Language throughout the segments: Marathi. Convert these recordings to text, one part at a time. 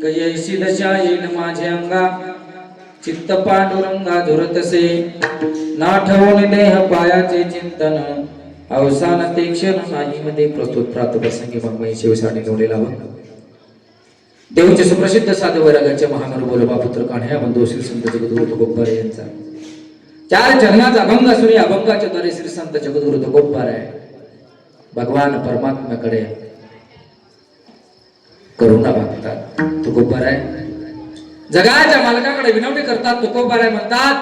कैसी दशा येईल माझे अंगा चित्त पांडुरंगा झुरतसे नाठवून देह पायाचे चिंतन अवसान ते क्षण नाही मध्ये प्रस्तुत प्राप्त प्रसंगी मगमयी शिवसाने निवडलेला बघ देवचे सुप्रसिद्ध साधे वैरागाचे महामन बोलबा पुत्र कान्ह्या बंधू श्री संत जगद्गुरु तुकोबारे यांचा चार चरणाचा अभंग असून अभंगाच्या द्वारे श्री संत जगद्गुरु तुकोबारे भगवान परमात्म्याकडे करुणा मागतात. तुकोबारे जगाच्या मालकाकडे विनवणी करतात. तुकोबारे म्हणतात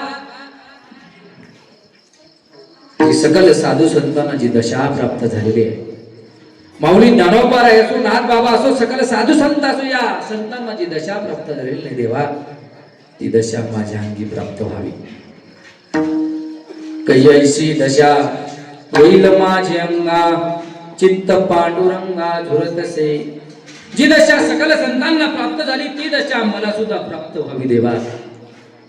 की सकल साधू संतांना जी दशा प्राप्त झालेली आहे, माऊली ज्ञानोबाराय असो नाथ बाबा असो सकल साधू संत असो, या संतांना जी दशा प्राप्त झालेली नाही देवा, ती दशा माझ्या अंगी प्राप्त व्हावी. कैसी दशा येईल माझे अंगा चित्त पांडुरंगा झुरतसे. जी दशा सकल संतांना प्राप्त झाली ती दशा मला सुद्धा प्राप्त व्हावी देवा.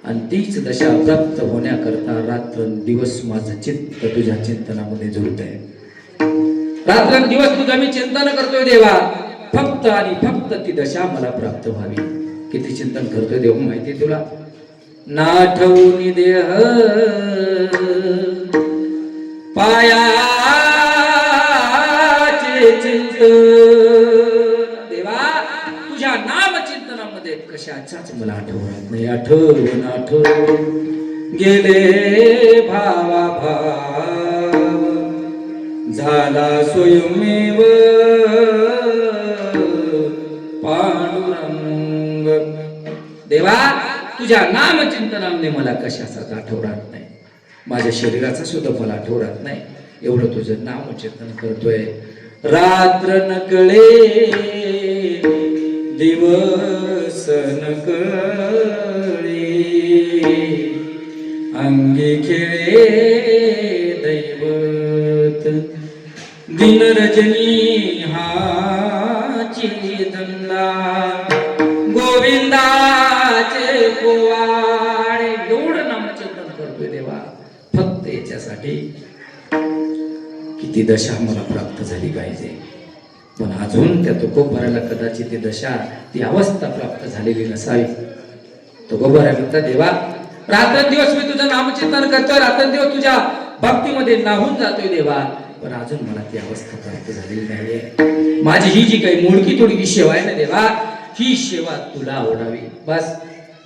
आणि तीच दशा प्राप्त होण्याकरता रात्रंदिवस माझं चित्त तुझ्या चिंतनामध्ये जुळत आहे. रात्रंदिवस तुझं मी चिंतन करतोय देवा, फक्त आणि फक्त ती दशा मला प्राप्त व्हावी. किती चिंतन करतोय देव माहिती तुला. नाठवून देह पायाचे चिंतन देवा, तुझ्या नाम चिंतनामध्ये कशाचाच मला आठवत नाही. आठवून गेले भावा भाव झाला स्वयमेव पांडुरंग. देवा तुझ्या नाम चिंतनामध्ये मला कशाचाच आठवत नाही, माझ्या शरीराचा सुद्धा मला आठवत नाही. एवढं तुझं नाम चिंतन करतोय. रात्र नकळे दिवस नकळे अंगी खेळे दैवत दिन रजनी हाची धंदा गोविंदाचे पोवाडे. एवढं नामचिंतन करतोय देवा फक्त याच्यासाठी की ती दशा मला प्राप्त झाली पाहिजे. पण अजून त्या तुकोबाराला कदाचित ती दशा ती अवस्था प्राप्त झालेली नसावी. तुकोबारा म्हणता देवा रात्रंदिवस मी तुझं नामचिंतन करतोय, रात्रंदिवस तुझ्या भक्तीमध्ये नाहून जातोय देवा, पण अजून मला ती अवस्था प्राप्त झालेली नाहीये. माझी ही जी काही मोडकी तोडकी सेवा आहे ना देवा, ही सेवा तुला आवडावी. बस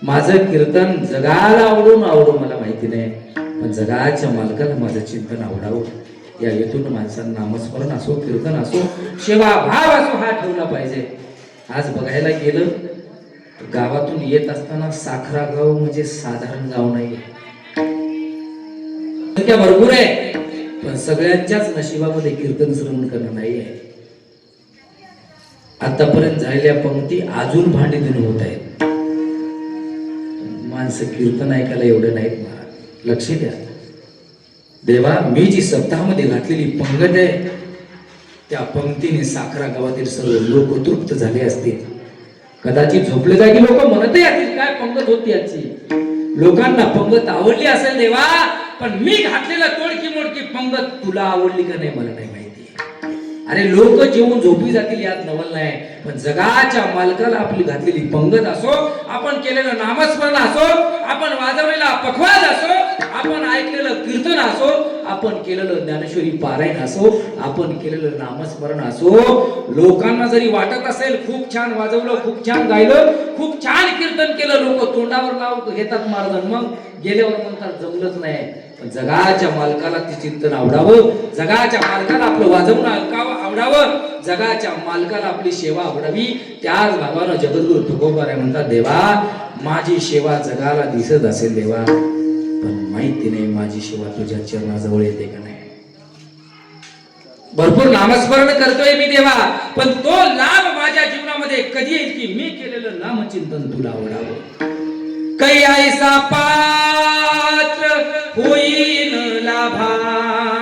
माझं कीर्तन जगाला आवडून मला माहिती नाही, पण जगाच्या मालकाला माझं चिंतन आवडावं या हेतून माणसांना नामस्मरण असो, कीर्तन असो, सेवा भाव असो हा ठेवला पाहिजे. आज बघायला गेलं गावातून येत असताना साखरा गाव म्हणजे साधारण गाव नाही, संख्या भरपूर आहे, पण सगळ्यांच्याच नशिबामध्ये कीर्तन श्रवण करणं नाही आहे. आतापर्यंत झालेल्या पंक्ती अजून भांडी धुणं होत आहेत. माणसं कीर्तन ऐकायला एवढं नाहीत महाराज, लक्ष द्या. देवा मी जी सप्ताहामध्ये घातलेली पंगत आहे त्या पंक्तीने साखरा गावातील सर्व लोक तृप्त झाले असतील. कदाचित झोपले जागी लोक म्हणतही असतील काय पंगत होती याची, लोकांना पंगत आवडली असेल देवा, पण मी घातलेला तोडकी मोडकी पंगत तुला आवडली का नाही मला नाही माहिती. अरे लोक जेवून झोपी जातील यात नवल नाही, पण जगाच्या मालकाला आपली घातलेली पंगत असो, आपण केलेलं नामस्मरण असो, आपण वाजवलेला पखवाज असो, आपण ऐकलेलं कीर्तन असो, आपण केलेलं ज्ञानेश्वरी पारायण असो, आपण केलेलं नामस्मरण असो, लोकांना जरी वाटत असेल खूप छान वाजवलं, खूप छान गायलं, खूप छान कीर्तन केलं, लोक तोंडावर नाव घेतात महाराज, मग गेल्यावर म्हणतात जमलंच नाही. पण जगाच्या मालकाला ते चिंतन आवडावं, जगाच्या मालकाला आपलं वाजवून आवडावं, जगाच्या मालकाला आपली सेवा आवडावी. त्याच भावानं जगद्गुरु तुकोबाराय म्हणतात देवा माझी सेवा जगाला दिसत असेल देवा, पण माहिती नाही माझी सेवा तुझ्या चरणाजवळ येते का नाही. भरपूर नामस्मरण करतोय मी देवा, पण तो लाभ माझ्या जीवनामध्ये कधी येईल की मी केलेलं नामचिंतन तुला आवडावं. कै ऐसा पात्र होईन लाभाशी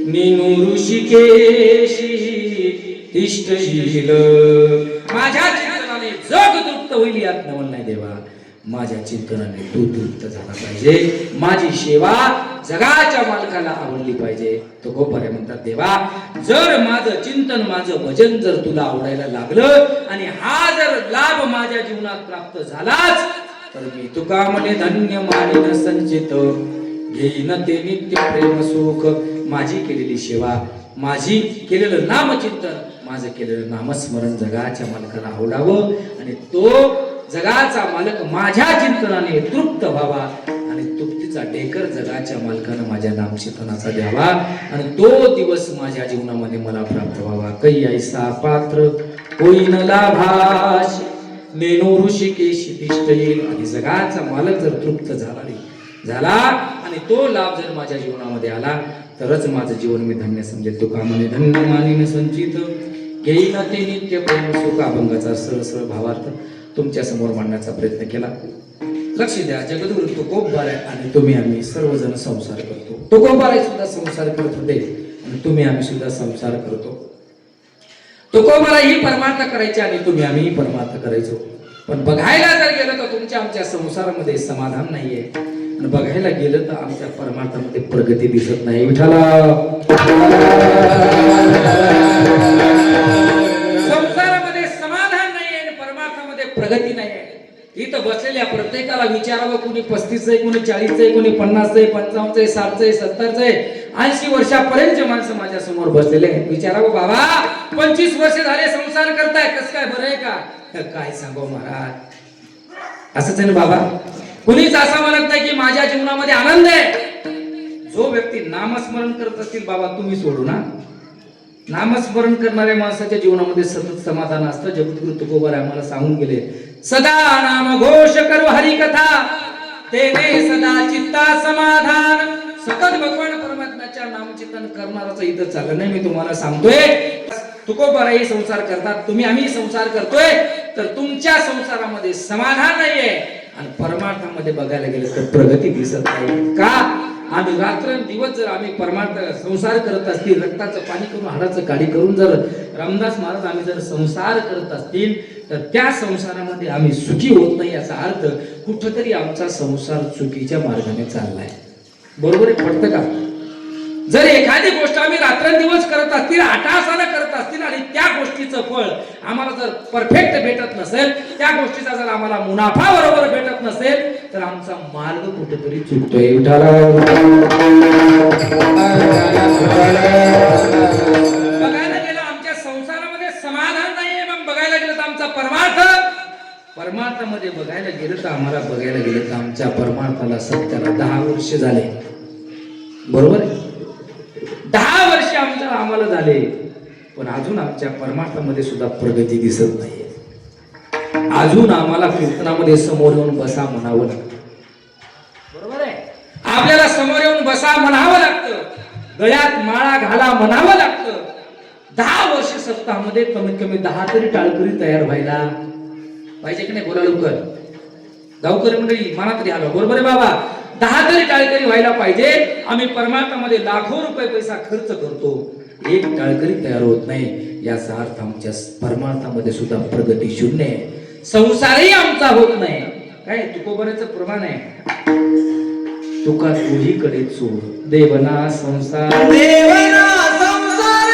निनु ऋषिकेशी तिष्ठशील. माझ्या चिंतनाने जग तृप्त होईल यात नवल नाही देवा, माझ्या चिंतनाने तू तृप्त झाला पाहिजे, माझी सेवा जगाच्या मालकाला आवडली पाहिजे. तो गोपारे म्हणतात, देवा जर माझं चिंतन माझं भजन जर तुला आवडायला लागलं आणि हा जर लाभ माझ्या जीवनात प्राप्त झालाच तर मी तुका म्हणे धन्य मानिन संचित, घेईन ते नित्य प्रेम सुख. माझी केलेली सेवा, माझी केलेलं नामचिंतन, माझं केलेलं नामस्मरण जगाच्या मालकाला आवडावं आणि तो जगाचा मालक माझ्या चिंतनाने तृप्त व्हावा आणि तृप्तीचा डेकर जगाच्या मालकानं माझ्या नामचिंतनाचा द्यावा आणि तो दिवस माझ्या जीवनामध्ये मला प्राप्त व्हावा. कै ऐसा पात्र होईन लाभाश, नेनो ऋषिकेश तिष्ठ येईल. आणि जगाचा मालक जर तृप्त झाला आणि तो लाभ जर माझ्या जीवनामध्ये आला तरच माझं जीवन मी धन्य समजेल. तुका म्हणे धन्य मानिन संचित, घेईन ते नित्य प्रेम सुख. अभंगाचा सरळ सरळ भावार्थ तुमच्या समोर मांडण्याचा प्रयत्न केला. लक्ष द्या, जगद्गुरु तुकोबार आहे आणि तुम्ही आम्ही सर्वजण संसार करतो. तुकोबार सुद्धा संसार करत होते आणि तुम्ही आम्ही सुद्धा संसार करतो. तुकोबार ही परमार्थ करायची आणि तुम्ही आम्ही परमार्थ करायचो. पण बघायला जर गेलं तर तुमच्या आमच्या संसारामध्ये समाधान नाहीये आणि बघायला गेलं तर आमच्या परमार्थामध्ये प्रगती दिसत नाही. विठाला संसारामध्ये समाधान नाहीये आणि परमार्थामध्ये प्रगती नाहीये. इथं बसलेल्या प्रत्येकाला विचारावं, कुणी 35 आहे, कुणी 40 आहे, कुणी 50 आहे, 55 आहे, 60 आहे, 70 आहे, 80 वर्षापर्यंतचे माणसं माझ्या समोर बसलेले आहेत. विचारावं, बाबा 25 वर्ष झाले संसार करताय, कसं काय, बरं आहे का? काय सांगू महाराज, असंच आहे ना बाबा. कुणीच असं म्हणत नाही की माझ्या जीवनामध्ये आनंद आहे. जो व्यक्ती नामस्मरण करत असतील बाबा, तुम्ही सोडू ना, नामस्मरण करणाऱ्या माणसाच्या जीवनामध्ये सतत समाधान असतं. जगद्गुरु तुकोबार आम्हाला सांगून गेले, सदा नाम घोष करू हरी कथा, तेने सदा चित्ता समाधान. सतत भगवान परमात्म्याच्या नामचिंतन करणाराचं इथं चाललं नाही. मी तुम्हाला सांगतोय, तुकोबाराही संसार करतात, तुम्ही आम्ही संसार करतोय, तर तुमच्या संसारामध्ये समाधान नाहीये आणि परमार्थामध्ये बघायला गेलं तर प्रगती दिसत नाही. का? आम्ही रात्रंदिवस जर आम्ही परमार्थ संसार करत असतील, रक्ताचं पाणी करून हाडाचं काढी करून जर रामदास महाराज आम्ही जर संसार करत असतील तर त्या संसारामध्ये आम्ही सुखी होत नाही. याचा अर्थ कुठंतरी आमचा संसार चुकीच्या मार्गाने चाललाय. बरोबर आहे? पडतं का? जर एखादी गोष्ट आम्ही रात्रंदिवस करत असतील, आटासाला करत असतील आणि त्या गोष्टीचं फळ आम्हाला जर परफेक्ट भेटत नसेल, त्या गोष्टीचा जर आम्हाला मुनाफा बरोबर भेटत नसेल तर आमचा मार्ग कुठेतरी चुकतोय. बघायला गेलं आमच्या संसारामध्ये समाधान नाहीये, मग बघायला गेलं तर आमचा परमार्थामध्ये बघायला गेलं तर आम्हाला बघायला गेलं तर आमच्या परमार्थाला सत्याला 10 वर्ष झाले. बरोबर आहे? 10 वर्ष आम्हाला झाले, पण अजून आमच्या परमार्थामध्ये सुद्धा प्रगती दिसत नाहीये. अजून आम्हाला कीर्तनामध्ये समोर येऊन बसा म्हणावं लागतं. बरोबर आहे? आपल्याला समोर येऊन बसा म्हणावं लागतं, गळ्यात माळा घाला म्हणावं लागतं. 10 वर्ष सप्ताहामध्ये कमीत कमी 10 तरी टाळकरी तयार व्हायला पाहिजे की नाही? बोला लवकर, गावकरी मंडळी म्हणा तरी आलो. बरोबर आहे बाबा? 10 तरी टाळकरी व्हायला पाहिजे. आम्ही परमार्थामध्ये लाखो रुपये पैसा खर्च करतो, एक टाळकरी तयार होत नाही. याचा अर्थ आमच्या परमार्थामध्ये सुद्धा प्रगती शून्य आहे. संसारही आमचा होत नाही. काय तुकोबाराचं प्रमाण आहे, तुका तुझीकडे चोर देवना संसार, देवना संसार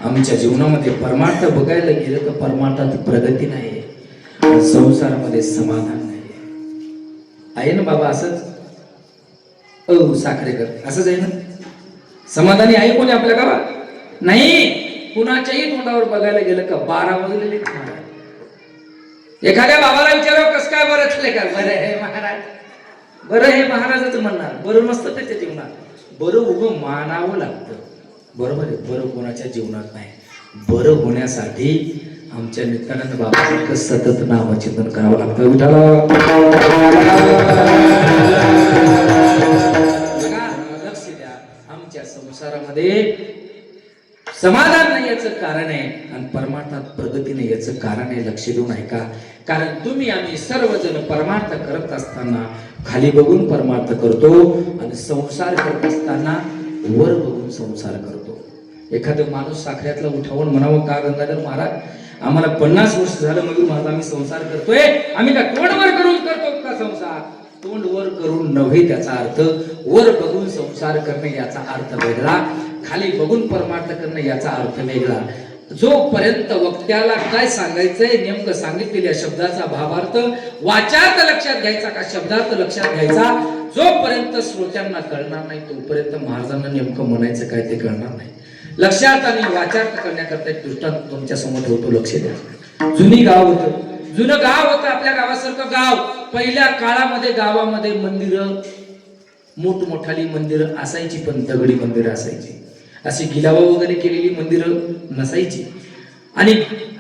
आमच्या जीवनामध्ये परमार्थ बघायला गेलं तर परमार्थात प्रगती नाही, संसारामध्ये समाधान नाही आहे ना बाबा. असंच साखरेकर असंच आहे ना. समाधानी आहे कोणी आपल्या गावात? नाही. कुणाच्याही तोंडावर बघायला गेलं का 12 वाजलेले महाराज. एखाद्या बाबाला विचारावं कसं काय बरं असले का, बरं हे महाराज, बरं हे महाराजाचं म्हणणार, बरं नसतं त्याच्या जीवनात. बरं उभं मानावं लागतं. बरोबर आहे, बरं कोणाच्या जीवनात नाही. बरं होण्यासाठी आमच्या नित्यानंद बाबांचं सतत नामचिंतन करावं लागतं. विठाला लक्ष द्या. आमच्या संसारामध्ये समाधान नाही याचं कारण आहे आणि परमार्थात प्रगती नाही याचं कारण आहे. लक्ष देऊन ऐका. कारण तुम्ही आम्ही सर्वजण परमार्थ करत असताना खाली बघून परमार्थ करतो आणि संसार करत असताना वर बघून संसार करतो. एखादं माणूस साखऱ्यातला उठावून म्हणावं, का गंगाधर महाराज आम्हाला 50 वर्ष झालं मयूर महाराज आम्ही संसार करतोय, आम्ही का तोंडवर करून करतो का संसार? तोंड वर करून नव्हे त्याचा अर्थ, वर बघून संसार करणे याचा अर्थ वेगळा, खाली बघून परमार्थ करणे याचा अर्थ वेगळा. जोपर्यंत वक्त्याला काय सांगायचंय नेमकं सांगितलेल्या शब्दाचा भावार्थ वाचार्थ लक्षात घ्यायचा का शब्दार्थ लक्षात घ्यायचा, जोपर्यंत श्रोत्यांना कळणार नाही तोपर्यंत महाराजांना नेमकं म्हणायचं काय ते कळणार नाही. लक्षार्थ आणि वाचार्थ करण्याकरता एक दृष्टांत तुमच्या समोर ठेवतो, लक्ष द्या. जुनी गाव होतं, जुनं गाव होतं, आपल्या गावासारखं गाव. पहिल्या काळामध्ये गावामध्ये मंदिरं, मोठमोठाली मंदिरं असायची, पण दगडी मंदिरं असायची. अशी गिलावा वगैरे केलेली मंदिरं नसायची आणि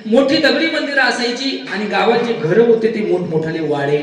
मोठी दगडी मंदिरं असायची. आणि गावात जे घरं होते ते मोठमोठाले वाडे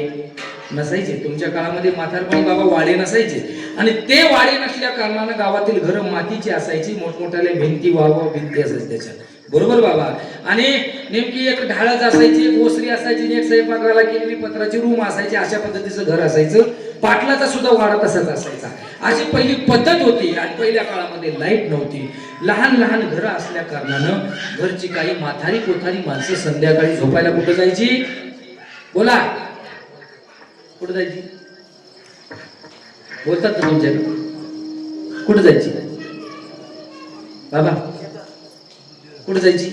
नसायचे. तुमच्या काळामध्ये म्हातारपणी बाबा वाडे नसायचे आणि ते वाडे नसल्या कारणानं गावातील घरं मातीची असायची. मोठमोठाले भिंती वावा भिंती असायची त्याच्यात. बरोबर बाबा. आणि नेमकी एक ढाळच असायची, एक ओसरी असायची, एक स्वयंपाकाला केलेली पत्राची रूम असायची. अशा पद्धतीचं घर असायचं. पाटलाचा सुद्धा वाडा तसाच असायचा. अशी पहिली पद्धत होती. आणि पहिल्या काळामध्ये लाईट नव्हती. लहान लहान घरं असल्या कारणानं घरची काही म्हातारी कोठारी माणसं संध्याकाळी झोपायला कुठं जायची? बोला, कुठं जायची? बोलतात ना तुमच्याकडे? कुठं जायची बाबा? कुठं जायची?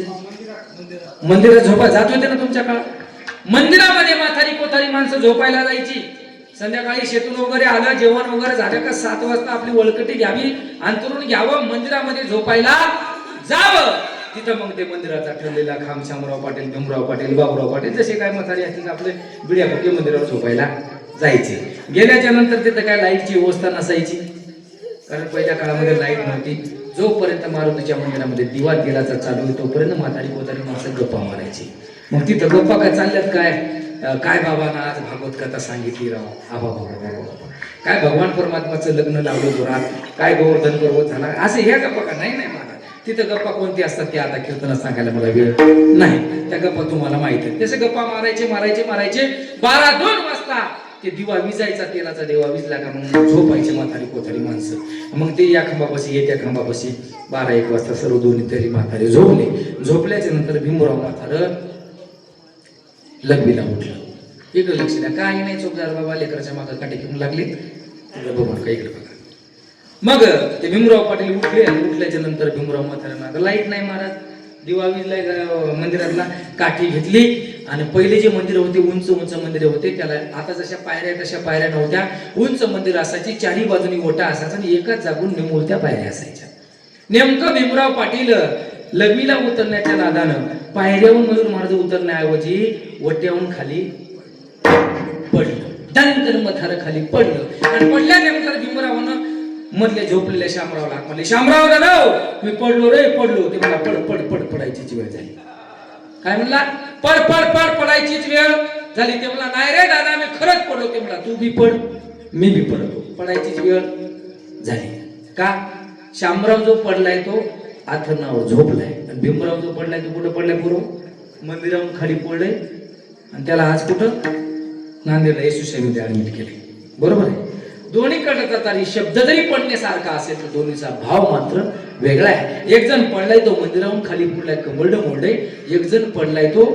मंदिरात झोपा जात होते ना तुमच्या काळात. मंदिरामध्ये म्हातारी कोठारी माणसं झोपायला जायची. संध्याकाळी शेतून वगैरे आलं, जेवण वगैरे झालं का 7 वाजता आपली वळकटी घ्यावी, अंतरून घ्यावं, मंदिरामध्ये झोपायला जावं. तिथं मग ते मंदिराचा ठरलेला खांब शामराव पाटील, भीमराव पाटील, बाबूराव पाटील जसे काय म्हातारी असतील आपले बिड्या पक्के मंदिरावर झोपायला जायचे. गेल्याच्या नंतर तिथं काय लाईटची व्यवस्था नसायची, कारण पहिल्या काळामध्ये लाईट नव्हती. जोपर्यंत मारुतीच्या मंदिरामध्ये दिवा तेलाचा चालू आहे तोपर्यंत म्हातारी कोतारी माणसं गप्पा मारायची. मग तिथं गप्पा काय चालल्यात, काय बाबांना आज भागवत कथा सांगितली राव, आबा बाबा काय भगवान परमात्माचं लग्न लावलं जोरात, काय गोवर्धन पर्वत झाला, असे ह्या गप्पा का? नाही नाही महाराज, तिथं गप्पा कोणती असतात ते आता कीर्तनात सांगायला मला वेळ नाही. त्या गप्पा तुम्हाला माहिती आहे. तसे गप्पा मारायचे 12-2 वाजता ते दिवा विजायचा, तेलाचा दिवा विजला का मग झोपायचे म्हातारी कोतारी माणसं. मग ते या खांबापाशी येत्या खांबापाशी 12-1 वाजता सर्व दोन्ही तरी म्हातारे झोपले. झोपल्याच्या नंतर भीमराव म्हातार लग्नीला उठलं. इकडे लक्ष द्या, काही नाही चोपदार बाबा लेकराच्या मागे काटे घेऊन लागले. बघून का इकडे बघा. मग ते भीमराव पाटील उठले आणि उठल्याच्या नंतर भीमराव म्हाताऱ्यांना लाईट नाही महाराज, दिवा विजलाय मंदिरातला, काठी घेतली आणि पहिले जे मंदिर होते उंच उंच मंदिर होते, त्याला आता जशा पायऱ्या तशा पायऱ्या नव्हत्या. उंच मंदिर असायची, चारी बाजूनी ओटा असायचा आणि एकाच जागून निमुळत्या पायऱ्या असायच्या. नेमकं भीमराव पाटील लग्नीला उतरण्याच्या नादानं पायऱ्याहून मयूर महाराज उतरण्याऐवजी वट्याहून खाली पडलं. त्यानंतर मथार खाली पडलं आणि पडल्यानंतर भीमरावानं मधल्या झोपलेल्या शामरावला म्हणले, शामराव दादा मी पडलो रे पडलो. ते मला पड पड पड पडायचीच वेळ झाली. काय म्हणला? पड पड पड पडायचीच वेळ झाली. ते म्हणला, नाही रे दादा मी खरंच पडलो. ते म्हणला, तू बी पड मी बी पडलो, पडायचीच वेळ झाली. का? शामराव जो पडलाय तो आथरणावर झोपलाय आणि भीमराव जो पडलाय तो कुठं पडलाय? पूर्व मंदिरावरून खाली पडलाय आणि त्याला आज कुठं? नांदेडला येशूशाहीमध्ये ऍडमिट केले. बरोबर आहे. दोन्हीकडचा तरी शब्द जरी पडण्यासारखा असेल तर दोन्हीचा भाव मात्र वेगळा आहे. एक जण पडलाय तो मंदिरावरून खाली पडलाय कंबरड मोडलंय, एक जण पडलाय तो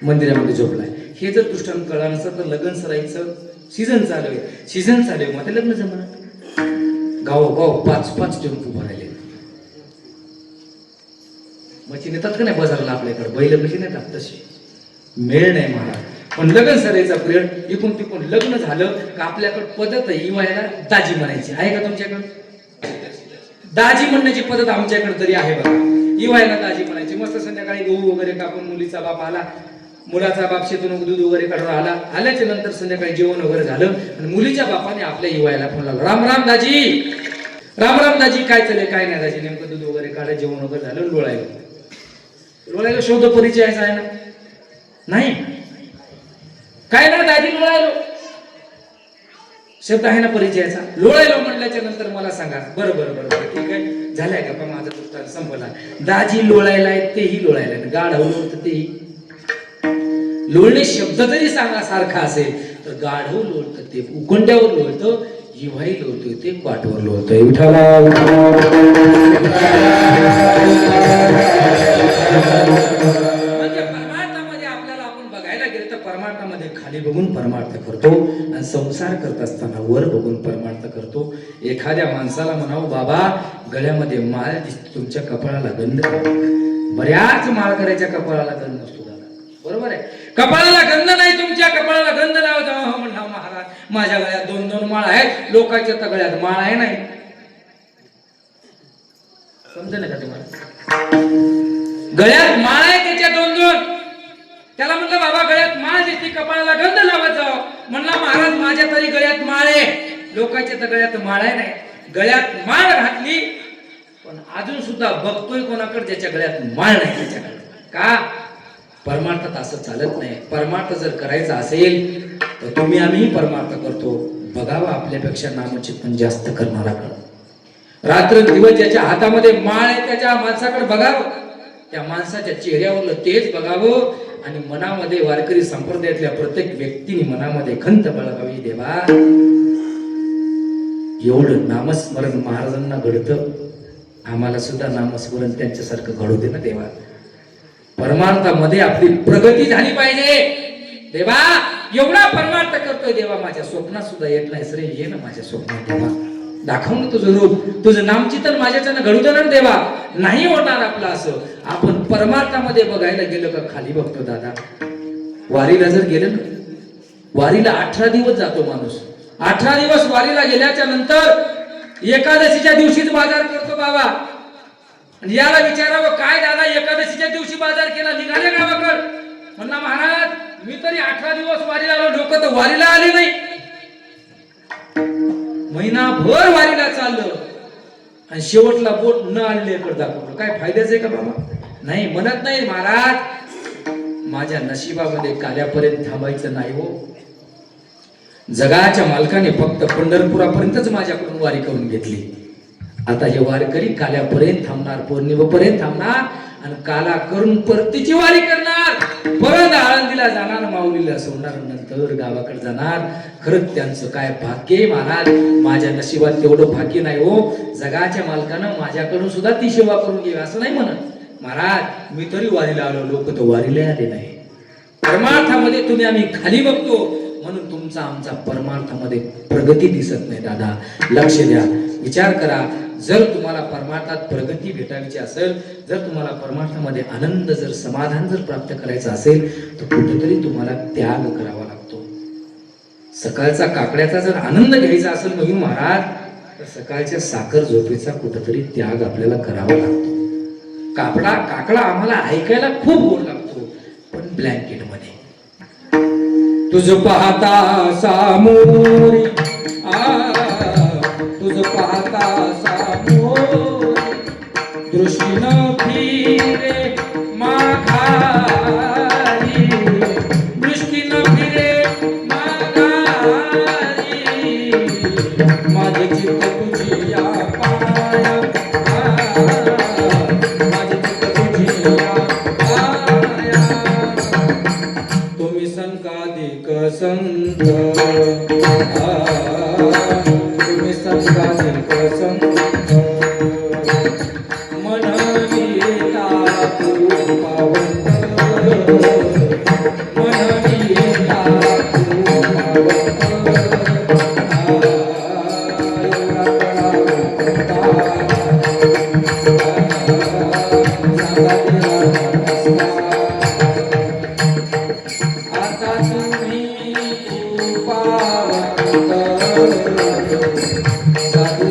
मंदिरामध्ये झोपलाय. हे जर दृष्टांत कळलं नसतं तर लग्न सराईचं सीझन चालू आहे. सीझन चालू आहे मग लग्न जमणार. गाव 5-5 टेम्पो भरायले. मच्छी नेतात का नाही बाजारला आपल्याकडे, बैल कशी नेतात तशी. मेळ नाही महाराज. पण लग्न सरायचा पिरियड इकून तिकून लग्न झालं का आपल्याकडे पद्धत आहे इवायला दाजी म्हणायची. आहे का तुमच्याकडे? दाजी म्हणण्याची पद्धत आमच्याकडे तरी आहे बघा. इवायला दाजी म्हणायची. मस्त संध्याकाळी गहू वगैरे कापून मुलीचा बाप आला, मुलाचा बाप शेतून दूध वगैरे काढून आल्याच्या नंतर संध्याकाळी जेवण वगैरे झालं आणि मुलीच्या बापाने आपल्या इवायला फोन लावला. राम राम दाजी, राम राम दाजी, काय चाललंय? काय नाही दाजी, नेमकं दूध वगैरे काढायचं, जेवण वगैरे झालं, लोळायला शब्द परिचयाचा आहे ना? नाही काय ना दाजी, लोळायलो शब्द आहे ना परिचयाचा. लोळायलो म्हटल्याच्या नंतर मला सांगा. बरं बरं बरं बरं ठीक आहे, झालाय का माझा दृष्टांत संपला. दाजी लोळायला आहेत, तेही लोळायला, गाढव लोळतं तेही. लोळणे शब्द जरी सांगा सारखा असेल तर गाढव लोळतं ते उकंड्यावर लोळतं, जिव्हाई लोळतोय ते पाठवर लोळतोय. विठाला म्हणजे परमार्थामध्ये आपल्याला आपण बघायला गेलं तर परमार्थामध्ये खाली बघून परमार्थ करतो आणि संसार करत असताना वर बघून परमार्थ करतो. एखाद्या माणसाला म्हणावं, बाबा गळ्यामध्ये माळ दिसतो, तुमच्या कपाळाला गंध. बऱ्याच माळ करायच्या कपाळाला गंध नसतो दादा, बरोबर आहे. कपाळाला गंध नाही, तुमच्या कपाळाला गंध लावता. म्हणा महाराज माझ्या गळ्यात 2-2 माळ आहेत, लोकांच्या तर गळ्यात माळ आहे नाही. समजेल का तुम्हाला? गळ्यात माळ आहे त्याच्या 2-2. त्याला म्हटलं बाबा गळ्यात माळ दिसते, कपाळाला गंध लावत जाव. म्हणला महाराज माझ्या तरी गळ्यात माळ आहे, लोकांच्या तर गळ्यात माळ आहे नाही. गळ्यात माळ घातली पण अजून सुद्धा बघतोय कोणाकडे ज्याच्या गळ्यात माळ नाही त्याच्याकडे. का? परमार्थात असं चालत नाही. परमार्थ जर करायचा असेल तर तुम्ही आम्ही परमार्थ करतो. बघावा आपल्यापेक्षा नामचिंतन जास्त करणारा कळ. रात्र दिवस ज्याच्या हातामध्ये माळ आहे त्याच्या माणसाकडे बघावं, त्या माणसाच्या चेहऱ्यावरलं तेच बघावं आणि मनामध्ये वारकरी संप्रदायातल्या प्रत्येक व्यक्तीने मनामध्ये खंत बाळगावी. देवा एवढं नामस्मरण महाराजांना घडतं, आम्हाला सुद्धा नामस्मरण त्यांच्यासारखं घडू दे ना देवा. परमार्थामध्ये आपली प्रगती झाली पाहिजे. देवा एवढा परमार्थ करतोय, देवा माझ्या स्वप्नात सुद्धा येत नाही रे, ये ना माझ्या स्वप्नात देवा, दाखव ना तुझं रूप, तुझं नामचिंतन माझ्याच्यानं घडू दे ना देवा. नाही होणार आपलं असं. आपण परमार्थामध्ये बघायला गेलो का खाली बघतो दादा. वारीला जर गेलं ना, वारीला 18 दिवस जातो माणूस. 18 दिवस वारीला गेल्याच्या नंतर एकादशीच्या दिवशीच बाजार करतो बाबा. आणि याला विचारावं, काय दादा एकादशीच्या दिवशी बाजार केला, निघाले गावाकड? म्हणला महाराज मी तरी 18 दिवस वारीला आलो, लोक तर वारीला आले नाही. महिनाभर वारीला चाललं आणि शेवटला बोट न आणलेकडे दाखवलं. काय फायद्याचं आहे का बाबा? नाही म्हणत नाही महाराज, माझ्या नशिबामध्ये काल्यापर्यंत थांबायचं नाही हो. जगाच्या मालकाने फक्त पंढरपुरापर्यंतच माझ्याकडून वारी करून घेतली. आता हे वारकरी काल्यापर्यंत थांबणार, पौर्णिमेपर्यंत थांबणार आणि काला करून परतीची वारी करणार. परत आळंदीला जाणार, माऊलीला सोडणार, नंतर गावाकडे जाणार. खरंच त्यांचं काय भाग्य महाराज. माझ्या नशिबात तेवढं भाग्य नाही हो. जगाच्या मालकानं माझ्याकडून सुद्धा ती सेवा करून घ्यावी असं नाही म्हणत महाराज. मी तरी वारीला आलो, लोक तर वारीला आले नाही. परमार्थामध्ये तुम्ही आम्ही खाली बघतो म्हणून तुमचा आमचा परमार्थामध्ये प्रगती दिसत नाही दादा. लक्ष द्या, विचार करा. जर तुम्हाला परमार्थात प्रगती भेटायची असेल, जर तुम्हाला परमार्थामध्ये आनंद, जर समाधान जर प्राप्त करायचं असेल तर कुठेतरी तुम्हाला त्याग करावा लागतो. सकाळचा काकड्याचा जर आनंद घ्यायचा असेल नवीन महाराज, तर सकाळच्या साखर झोपेचा कुठेतरी त्याग आपल्याला करावा लागतो. काकडा आम्हाला ऐकायला खूप गोड लागतो, पण ब्लँकेट मध्ये तुझ पाहता सामोरी, तुझ पाहता सामोरी, दृष्टी न फिरे माघारी, दृष्टी न फिरे माघारी, माझे चित्त तुझी या पाया, माझे चित्त तुझी या पाया, तुम्ही संकाधिक संत, तुम्ही संकाधिक संत, मनविता तू पावंत, मनविता तू आता तुम्ही पावंत, साधू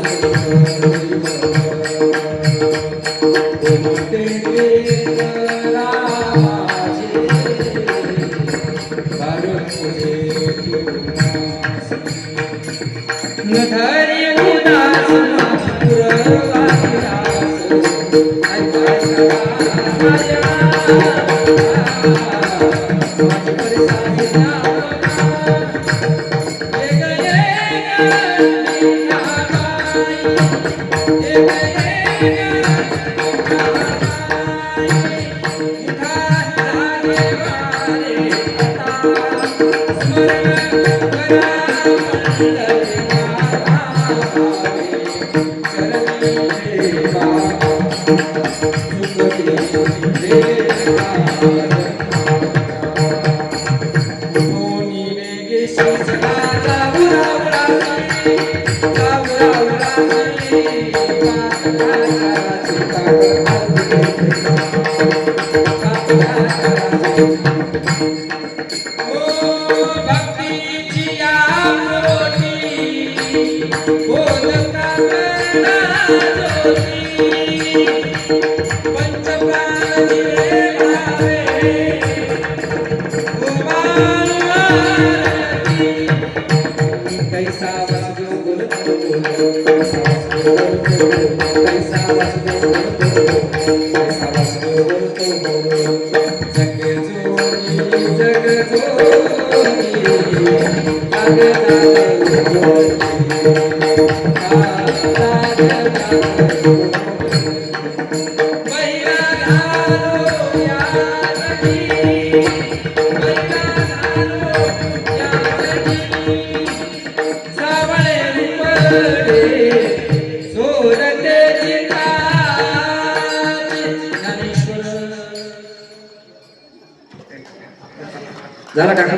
झाला काका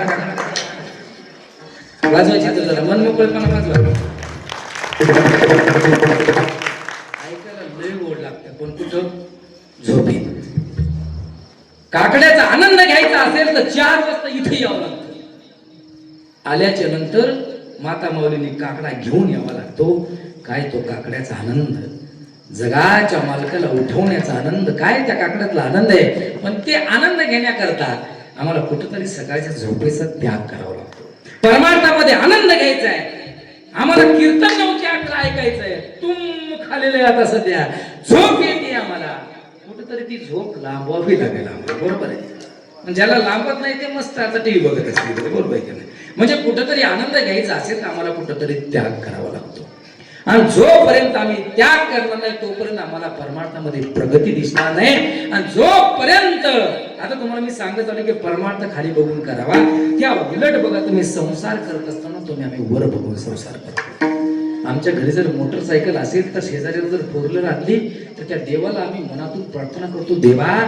वाजवायची तर जरा मन मोकळेपणा वाजवा. ऐकायला लय गोड लागतं पण कुठं झोपीत. काकड्याचा आनंद घ्यायचा असेल तर 4 वाजता इथे यावं लागतं. आल्याच्या नंतर माता माऊलीने काकडा घेऊन यावा लागतो. काय तो काकड्याचा आनंद, जगाच्या मालकाला उठवण्याचा आनंद, काय त्या काकड्यातला आनंद आहे. पण ते आनंद घेण्याकरता आम्हाला कुठेतरी सकाळच्या झोपेचा त्याग करावा लागतो. परमार्थामध्ये आनंद घ्यायचा आहे. आम्हाला कीर्तन 9च्या 8ला ऐकायचं आहे. तुम खालेले आता सध्या झोप येते आम्हाला. कुठेतरी ती झोप लांबवावी लागेल आम्हाला. बरोबर आहे. ज्याला लांबत नाही ते मस्त आता टीव्ही बघत असतील. बरोबर आहे की नाही. म्हणजे कुठेतरी आनंद घ्यायचा असेल तर आम्हाला कुठेतरी त्याग करावा लागतो. आणि जोपर्यंत आम्ही त्याग करणार नाही तोपर्यंत आम्हाला परमार्थामध्ये प्रगती दिसणार नाही. आणि जोपर्यंत आता तुम्हाला मी सांगत आलो की परमार्थ खाली बघून करावा, त्या उलट बघा तुम्ही संसार करत असताना तुम्ही आम्ही वर बघून संसार करतो. आमच्या घरी जर मोटरसायकल असेल तर शेजाऱ्याला जर फोर व्हीलर आणली तर त्या देवाला आम्ही मनातून प्रार्थना करतो, देवा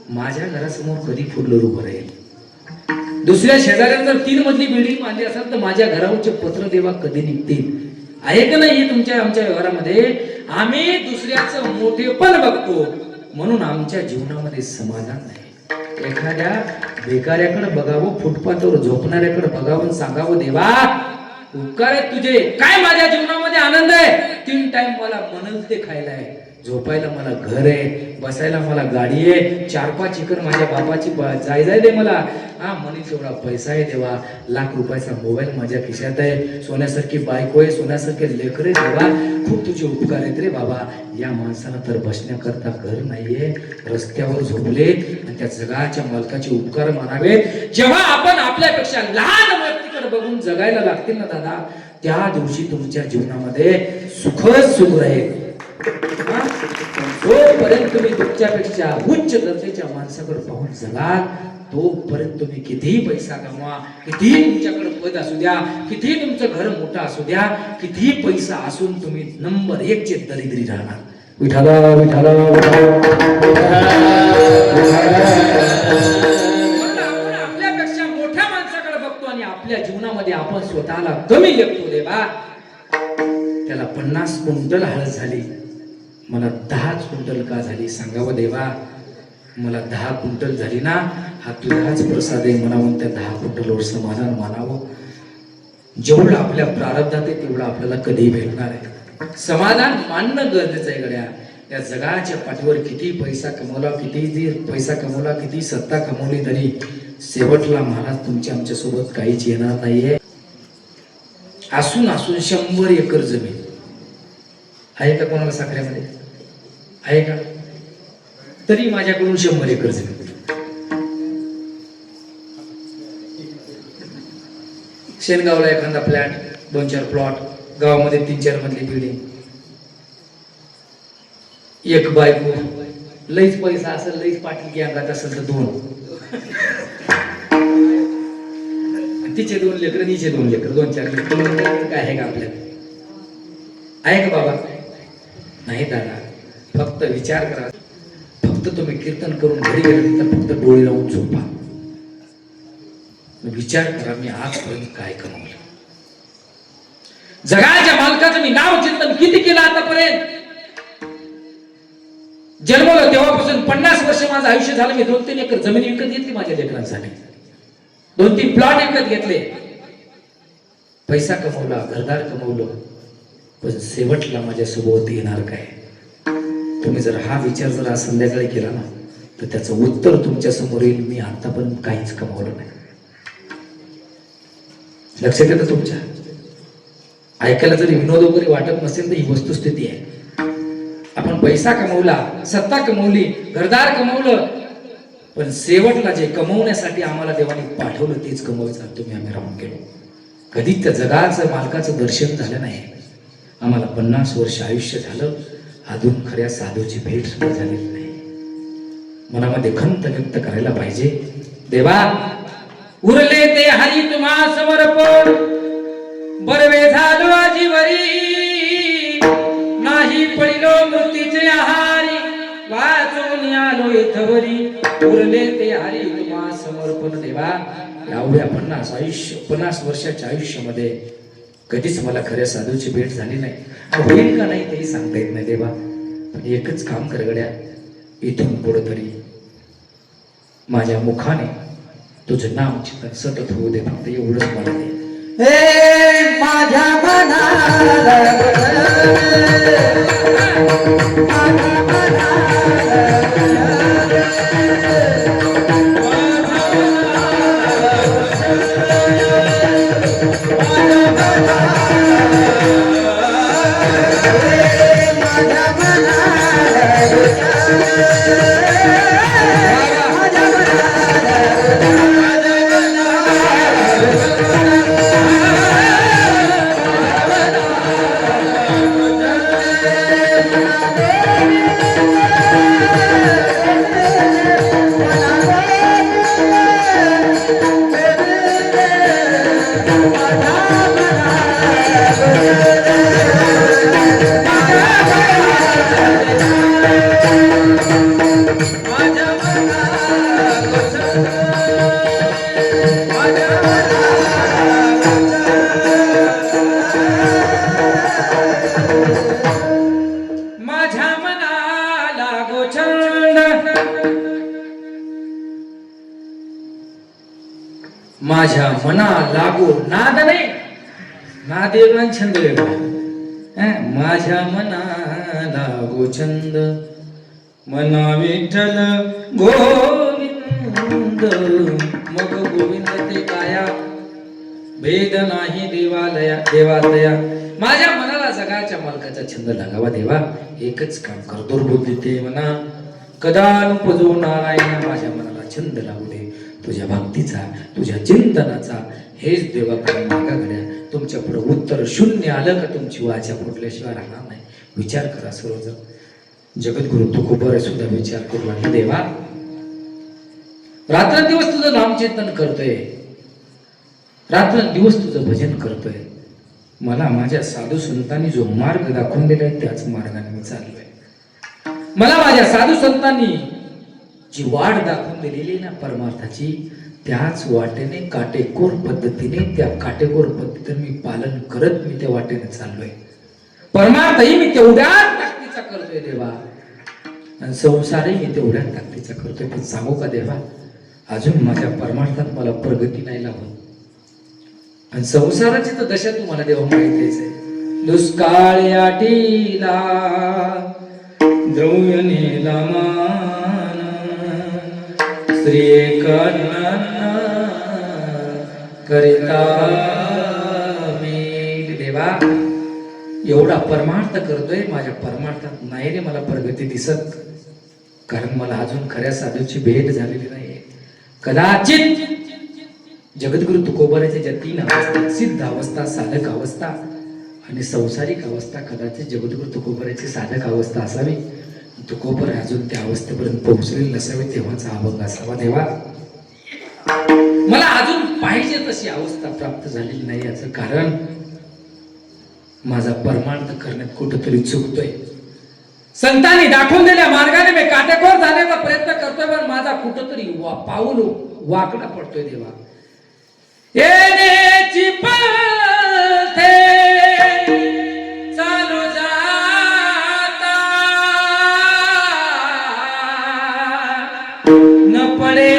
माझ्या घरासमोर कधी फोर व्हीलर उभं राहील. दुसऱ्या शेजाऱ्याला जर 3 मजली बिल्डिंग बांधली असेल तर माझ्या घरावरचे पत्र देवा कधी निघतील. आहे का नाही तुमच्या आमच्या व्यवहारामध्ये. आम्ही दुसऱ्याचं मोठेपण बघतो म्हणून आमच्या जीवनामध्ये समाधान नाही. एखाद्या भिकाऱ्याकडे बघावं, फुटपाथवर झोपणाऱ्याकडे बघावं, सांगावं देवा उपकार आहेत तुझे, काय माझ्या जीवनामध्ये आनंद आहे. 3 टाइम मला म्हणल ते खायला आहे, झोपायला मला घर आहे, बसायला मला गाडी आहे, 4-5 एकर माझ्या बापाची जाय दे मला. हा म्हणेल तेवढा पैसा आहे देवा, लाख रुपयाचा मोबाईल माझ्या खिशात आहे, सोन्यासारखी बायको आहे, सोन्यासारखे लेकरे देवा, खूप तुझे उपकार आहेत रे बाबा. या माणसाला तर बसण्याकरता घर नाहीये, रस्त्यावर झोपले आणि त्या जगाच्या मालकाचे उपकार मानावे. जेव्हा आपण आपल्यापेक्षा लहान व्यक्तीकडे बघून जगायला लागतील ना दादा, त्या दिवशी तुमच्या जीवनामध्ये सुखच सुख राहील. जोपर्यंत तुम्ही तुमच्यापेक्षा उच्च दर्जाच्या माणसाकडे पाहून जगाल तोपर्यंत तुम्ही कितीही पैसा कमवा, कितीही तुमच्याकडे पद असू द्या, कितीही तुमचं घर मोठं असू द्या, कितीही पैसा असून तुम्ही नंबर 1 चे दरिद्री राहणार. विठाला विठाला आपल्यापेक्षा मोठ्या माणसाकडे बघतो आणि आपल्या जीवनामध्ये आपण स्वतःला कमी लेखतो. देवा त्याला 50 क्विंटल हळद झाली, मला 10 क्विंटल का झाली सांगावं देवा. मला 10 क्विंटल झाली ना, हा तुझाच प्रसाद आहे म्हणावून त्या 10 क्विंटलवर समाधान मानावं. जेवढं आपल्या प्रारब्धात आहे तेवढं आपल्याला कधी भेटणार आहे. समाधान मानणं गरजेचं आहे गड्या. या जगाच्या पाठीवर किती पैसा कमवला, किती पैसा कमवला, किती सत्ता कमवली तरी शेवटला महाराज तुमच्या आमच्या सोबत काहीच येणार नाहीये. असून 100 एकर जमीन आहे का कोणाला साखऱ्यामध्ये, आहे का? तरी माझ्याकडून 100 एकर जमीन. शेनगावला एखादा फ्लॅट, 2-4 प्लॉट, गावामध्ये 3-4 मजली बिल्डिंग. एक बायको, लईच पैसा असेल, लईच पाटील अंगात असेल तर 2, तिचे 2 लेकर, हिचे 2 लेकर, 2-4 लेकर, काय आहे का आपल्याला? आहे का बाबा? नाही दादा, फक्त विचार करा. फक्त तुम्ही कीर्तन करून घरी गेले तर फक्त डोळे लावून झोपा. विचार करा, मी आजपर्यंत काय कमवलं? जगाच्या मालकाचं मी नाव चिंतन किती केलं आतापर्यंत? जन्मलं तेव्हापासून 50 वर्ष माझं आयुष्य झालं. मी 2-3 एकर जमीन विकत घेतली माझ्या लेकरांसाठी, 2-3 प्लॉट विकत घेतले, पैसा कमवला, घरदार कमवलं, पण शेवटला माझ्या सोबत येणार काय? तुम्ही जर हा विचार जर आज संध्याकाळी केला ना तर त्याचं उत्तर तुमच्या समोर येईल. मी आतापर्यंत काहीच कमवलं नाही. लक्षात येतं तुमच्या? ऐकायला जरी विनोद वगैरे वाटत नसेल तर ही वस्तुस्थिती आहे. आपण पैसा कमवला, सत्ता कमवली, घरदार कमवलं, पण शेवटला जे कमवण्यासाठी आम्हाला देवाने पाठवलं तेच कमवायचं तुम्ही आम्ही राहून गेलो. कधीच त्या जगाचं मालकाचं दर्शन झालं नाही. आम्हाला 50 वर्ष आयुष्य झालं, अजून खऱ्या साधूची भेट सुद्धा झालेली नाही. मनामध्ये खंत व्यक्त करायला पाहिजे. देवा, उरले ते हरी तुम्हा समर्पण, बरवे झालो आजीवरी, नाही पडिलो मृत्यूचे आहारी, वाचून आलो इथवरी, उरले ते हरी तुम्हा समर्पण. देवा, एवढ्या 50 वर्षाच्या आयुष्यामध्ये कधीच मला खऱ्या साधूची भेट झाली नाही. होईल का नाही तेही सांगता येत नाही देवा. पण एकच काम कर गड्या, इथून पुढे तरी माझ्या मुखाने तुझं नाव चिंतन सतत होऊ दे, फक्त एवढंच मला दे. हे माझ्या मनाला माझ्या मना लागो नाद नाही, नाद वेगळा छंद वेगळा. माझ्या मना लागो छंद, मना विठ्ठल गोविंद, मग गोविंद ते काया, भेद नाही देवालया. माझ्या मनाला जगाच्या मालकाचा छंद लागावा देवा. एकच काम कर, दुर्बुद्धी ते म्हणा कदा नुपजो नारायणा. माझ्या मनाला छंद लागू दे तुझ्या भक्तीचा, तुझ्या चिंतनाचा. हेच देवाकडे मागा घड्या. तुमच्या पुढे उत्तर शून्य आलं का तुमची वाचा फुटल्याशिवाय राहणार नाही. विचार करा सर्वजण. जगद्गुरु तुकोबर सुद्धा विचार करू लागले. देवा, रात्रंदिवस तुझं नामचिंतन करतोय, रात्रंदिवस तुझं भजन करतोय. मला माझ्या साधू संतांनी जो मार्ग दाखवून दिलाय त्याच मार्गाने मी चाललोय. मला माझ्या साधू संतांनी जी वाट दाखवून दिलेली ना परमार्थाची, त्याच वाटेने काटेकोर पद्धतीने, त्या काटेकोर पद्धतीने मी पालन करत मी त्या वाटेने चाललोय. परमार्थही मी तेवढ्याच ताकदीचा करतोय देवा, आणि संसारही मी तेवढ्याच ताकदीचा करतोय. पण सांगू का देवा, अजून माझ्या परमार्थात मला प्रगती नाही लावत. आणि संसाराची तर दशा तुम्हाला देवा माहितीच आहे. दुष्काळ याटीला द्रव्य नेला मान, श्री करिता मी. देवा, एवढा परमार्थ करतोय, माझ्या परमार्थात नाही रे मला प्रगती दिसत. कारण मला अजून खऱ्या साधूची भेट झालेली नाहीये. कदाचित जगद्गुरु तुकोबाराच्या ज्या 3 अवस्था, सिद्ध अवस्था, साधक अवस्था आणि संसारिक अवस्था, कदाचित जगद्गुरु तुकोबाराची साधक अवस्था असावी. तुकोबर अजून त्या अवस्थेपर्यंत पोहोचलेली नसावी तेव्हाचा अभंग असावा. देवा मला अजून पाहिजे तशी अवस्था प्राप्त झालेली नाही, याचं कारण माझा परमार्थ करण्यात कुठंतरी चुकतोय. संतांनी दाखवून दिलेल्या मार्गाने मी काटेकोर जाण्याचा प्रयत्न करतोय, पण माझा कुठंतरी पाऊल वाकडा पडतोय. देवा येण्याची पथे चालू जाता न पडे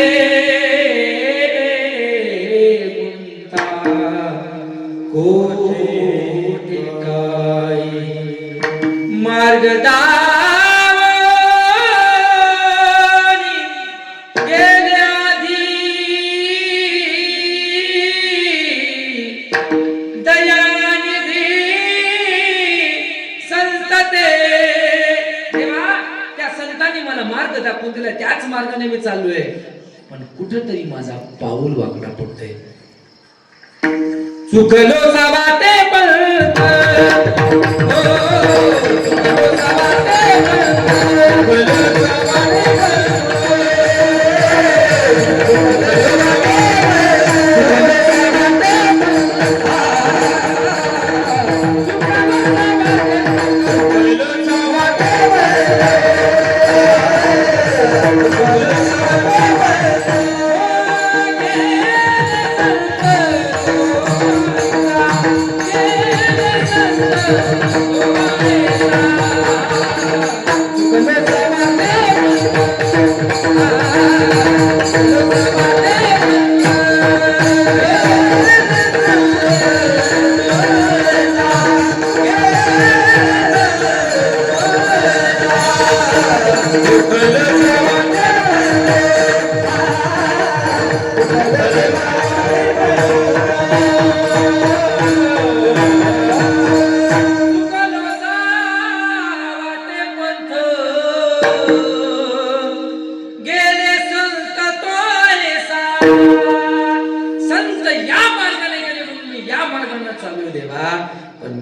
कोठे काही मार्गदा मार्ग दाखवून दिला, त्याच मार्गाने मी चाललोय, पण कुठेतरी माझा पाऊल वाकडा पडतोय. चुकलो वाटे पण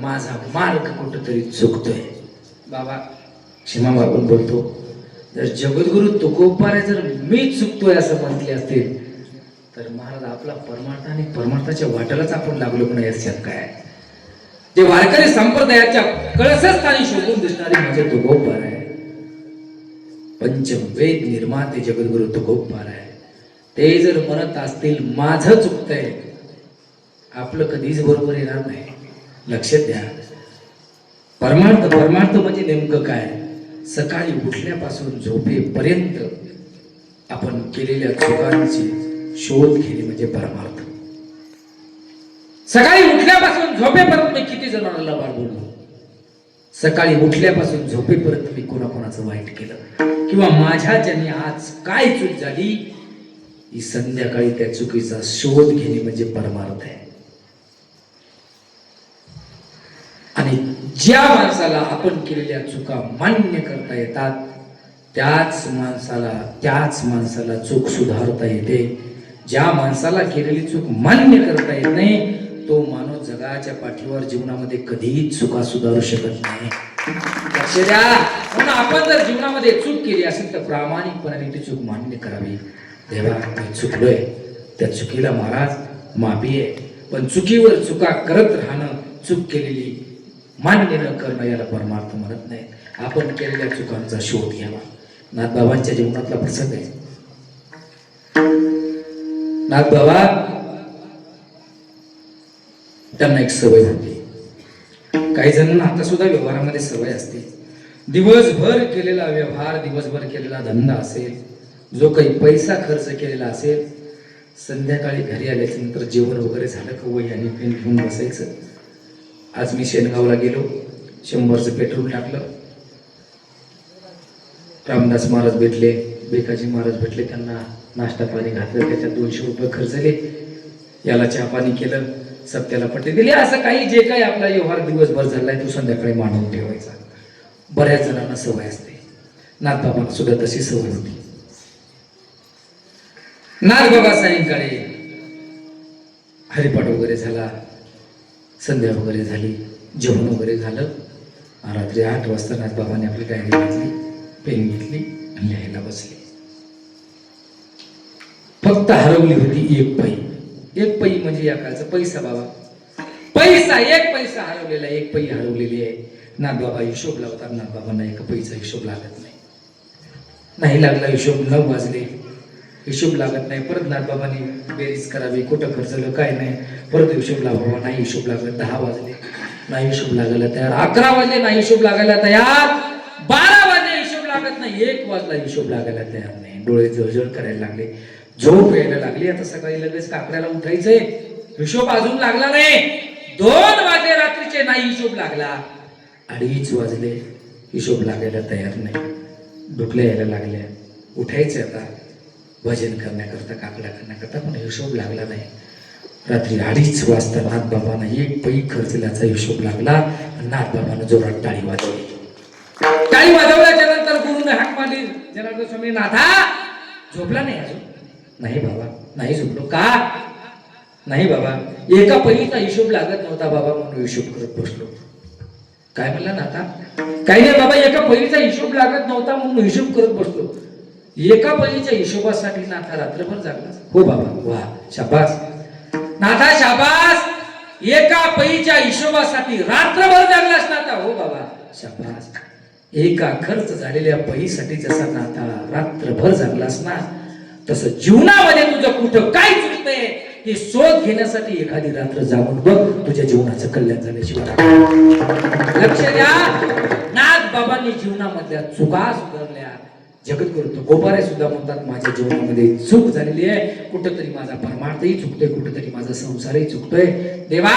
माझा मार्ग कुठेतरी चुकतोय. बाबा क्षमा मागून बोलतो, जर जगद्गुरु तुकोबारे जर मी चुकतोय असं म्हटले असतील तर महाराज आपला परमार्थ आणि परमार्थाच्या वाटेलाच आपण लागलो पण याच्यात काय. जे वारकरी संप्रदायाच्या कळसस्थानी शोधून दिसणारे म्हणजे तुकोबार आहे. पंचवेद निर्माते जगद्गुरु तुकोबार आहे. ते जर म्हणत असतील माझं चुकतंय, आपलं कधीच बरोबर येणार नाही. लक्षात द्या, परमार्थ म्हणजे नेमकं काय. सकाळी उठल्यापासून झोपेपर्यंत आपण केलेल्या चुकांची शोध घेणे म्हणजे परमार्थ. सकाळी उठल्यापासून झोपेपर्यंत मी किती जणांना बाळ बोललो, सकाळी उठल्यापासून झोपेपर्यंत मी कोणाकोणाचं वाईट केलं, किंवा माझ्या ज्यांनी आज काय चूक झाली, ही संध्याकाळी त्या चुकीचा शोध घेणे म्हणजे परमार्थ आहे. आणि ज्या माणसाला आपण केलेल्या चुका मान्य करता येतात त्याच माणसाला चूक सुधारता येते. ज्या माणसाला केलेली चूक मान्य करता येत नाही तो माणूस जगाच्या पाठीवर जीवनामध्ये कधीही चुका सुधारू शकत नाही. लक्ष द्या. म्हणून आपण जर जीवनामध्ये चूक केली असेल तर प्रामाणिकपणाने ती चूक मान्य करावी. देवा मी चुकलोय, त्या चुकीला महाराज माफी आहे, पण चुकीवर चुका करत राहणं, चूक केलेली मान्य न करणं याला परमार्थ म्हणत नाही. आपण केलेल्या चुकांचा शोध घ्यावा. नाथबाबांच्या जीवनातला प्रसंग आहे. नाथबाबा त्यांना एक सवय होती, काही जणांना आता सुद्धा व्यवहारामध्ये सवय असते. दिवसभर केलेला व्यवहार, दिवसभर केलेला धंदा असेल, जो काही पैसा खर्च केलेला असेल, संध्याकाळी घरी आल्याच्या नंतर जेवण वगैरे झालं का वही आणि पेन घेऊन बसायचं. आज मी शेणगावला गेलो, 100चं पेट्रोल टाकलं, रामदास महाराज भेटले, बेकाजी महाराज भेटले, त्यांना नाश्ता पाणी घातलं, त्याच्यात 200 रुपये खर्चले, याला चहा पाणी केलं, सत्याला पट्टी दिली. असं काही जे काही आपला व्यवहार दिवसभर झालाय तो संध्याकाळी मांडून ठेवायचा. बऱ्याच जणांना सवय असते. नाथबाबांना सुद्धा तशी सवय होती. नाथबाबा सायंकाळी हरिपाठ वगैरे झाला, संध्या वगैरे झाली, जेवण वगैरे झालं, रात्री 8 वाजता नाथबाबांनी आपली गाडी घेतली, पेन घेतली आणि लिहायला बसली. फक्त हरवली होती एक पै. एक पै म्हणजे या काळचा पैसा बाबा. पैसा, एक पैसा हरवलेला, एक पै हरवलेली आहे. नाथबाबा हिशोब लावतात. नाथबाबांना एका पैसा हिशोब लागत नाही. नाही लागला हिशोब, 9 वाजले, हिशोब लागत नाही. परत नाथबाबांनी बेरीज करावी, कुठं खर्चलं काय नाही. परत हिशोब लावावा, नाही हिशोब लागत. 10 वाजले, नाही हिशोब लागायला तयार. 11 वाजले, नाही हिशोब लागायला तयार. 12 वाजले, हिशोब लागत नाही. 1 वाजला, हिशोब लागायला तयार नाही. डोळे जळजळ करायला लागले, झोप यायला लागली. आता सकाळी लगेच काकड्याला उठायचंय, हिशोब अजून लागला नाही. 2 वाजले रात्रीचे, नाही हिशोब लागला. 2:30 वाजले, हिशोब लागायला तयार नाही. डुकल्या यायला लागल्या, उठायचे आता भजन करण्याकरता, काकड्या करण्याकरता, पण हिशोब लागला नाही. रात्री 2:30 वाजता नाथबाबांना एक पै खर्चल्याचा हिशोब लागला. नाथबाबांना जोरात टाळी वाजवली. टाळी वाजवल्याच्या नंतर गुरुने हाक मारली, जनार्दन स्वामी, नाथा झोपला नाही अजून? नाही बाबा, नाही झोपलो. का? नाही बाबा, एका पैचा हिशोब लागत नव्हता बाबा, म्हणून हिशोब करत बसलो. काय म्हणला नाथा? काही नाही बाबा, एका पैचा हिशोब लागत नव्हता म्हणून हिशोब करत बसलो. एका पैच्या हिशोबासाठी नाथा रात्रभर जागला? हो बाबा. वा, शाबास नाथा, शाबास. एका पैच्या हिशोबासाठी रात्रभर जागलास नाथा? हो बाबा, शाबास. एका खर्च झालेल्या पैसाठी जसा नाथा रात्रभर जागलास ना, तसं जीवनामध्ये तुझं कुठं काय चुकतंय हे शोध घेण्यासाठी एखादी रात्र जागून बघ, तुझ्या जीवनाचं कल्याण झाल्याशिवाय. लक्ष द्या, नाथबाबांनी जीवनामधल्या चुका सुधारल्या. जगद्गुरु तुकोबारे सुद्धा म्हणतात, माझ्या जीवनामध्ये चूक झालेली आहे, कुठंतरी माझा परमार्थही चुकतोय, कुठंतरी माझा संसारही चुकतोय. देवा,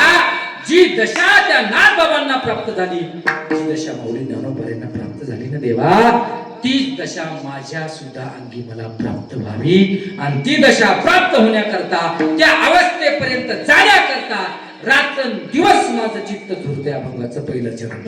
जी दशा त्या नाथबाबांना प्राप्त झाली, जी दशा माऊली ज्ञानोबांना प्राप्त झाली ना देवा, तीच दशा माझ्या सुद्धा अंगी मला प्राप्त व्हावी. आणि ती दशा प्राप्त होण्याकरता, त्या अवस्थेपर्यंत जाण्याकरता रात्र दिवस माझं चित्त झुरते. अभंगाचं पहिलं चरण.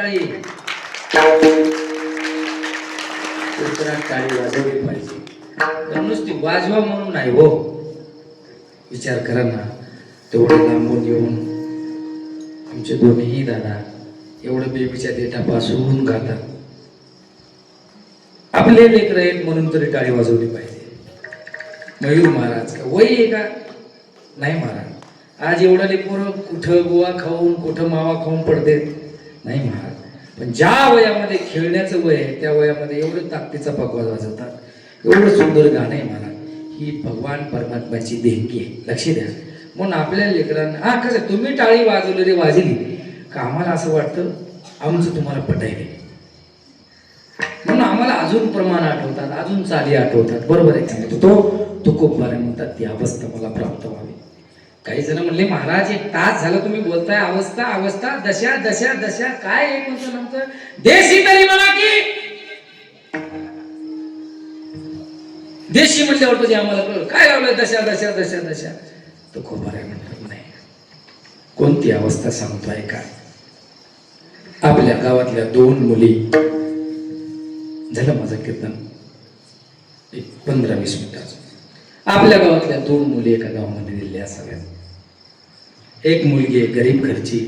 टाळी उत्तरात टाळी वाजवली पाहिजे. पण नुसती वाजवा म्हणून नाही हो. विचार करा ना, तेवढं लांबून येऊन आमचे दोन्ही दादा एवढं बेबीच्या देठापासून गातात. आपले लेकर आहेत म्हणून तरी टाळी वाजवली पाहिजे. मयूर महाराज का वय आहे का? नाही महाराज. आज एवढाले पोरं कुठं गोवा खाऊन कुठं मावा खाऊन पडते नाही महाराज. पण ज्या वयामध्ये खेळण्याचं वय आहे त्या वयामध्ये एवढं ताकदीचा पकवाज वाजवतात. एवढं सुंदर गाणं आहे महाराज. ही भगवान परमात्म्याची देणगी आहे. लक्ष द्या. म्हणून आपल्या लेकरांना हा कसं तुम्ही टाळी वाजवली रे वाजली का आम्हाला असं वाटतं आमचं तुम्हाला पटायले. म्हणून आम्हाला अजून प्रमाण आठवतात, अजून चाली आठवतात. बरोबर आहे सांगतो तो तुकोबारे म्हणतात ती अवस्था मला प्राप्त व्हावी. काही जण म्हणले महाराज 1 तास झालं तुम्ही बोलताय अवस्था अवस्था दशा दशा दशा काय एक म्हणतो नंतर देशी तरी म्हणा की देशी म्हणल्यावर तुझे आम्हाला कळलं काय लावलंय दशा दशा दशा दशा. तुकोबारे म्हणतात नाही कोणती अवस्था सांगतोय काय. आपल्या गावातल्या 2 मुली झालं माझं कीर्तन 15-20 मिनिटाचं. आपल्या गावातल्या 2 मुली एका गावामध्ये दिल्या असाव्यात. एक मुलगी आहे गरीब घरची,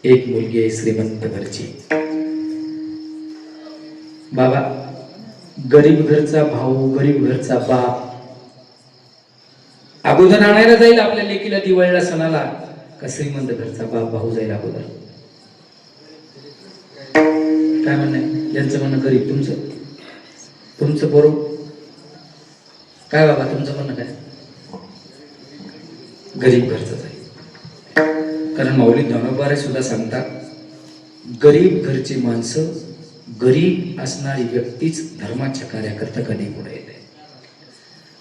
एक मुलगी आहे श्रीमंत घरची. बाबा गरीब घरचा भाऊ गरीब घरचा बाप अगोदर आणायला जाईल आपल्या लेकीला दिवाळीला सणाला का श्रीमंत घरचा बाप भाऊ जाईल अगोदर. काय म्हणणं आहे यांचं म्हणणं गरीब तुमचं बरोबर काय बाबा तुमचं म्हणणं काय गरीब घरचं आहे. कारण माऊली ज्ञानोबारे सुद्धा सांगतात गरीब घरची माणसं गरीब असणारी व्यक्तीच धर्माच्या कार्याकरता कधी पुढे येते.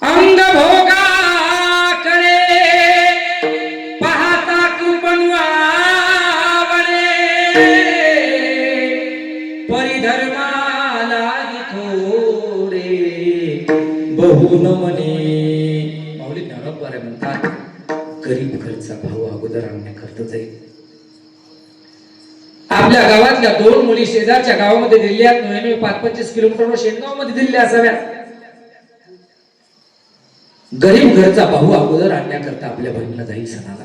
अंग भोगाकडे पाहता कृपणवावणे परिधर्माला थोडे बहुन म्हणे. माऊली ज्ञानोबारे म्हणतात गरीब घरचा भाऊ अगोदर आणण्याकरता जाईल. आपल्या गावातल्या 2 मुली शेजारच्या गावामध्ये दिल्ल्या 5-25 किलोमीटरवर शेणगाव मध्ये दिल्ल्या असाव्यात. गरीब घरचा भाऊ अगोदर आणण्याकरता आपल्या बहिणीला जाईल सणाला.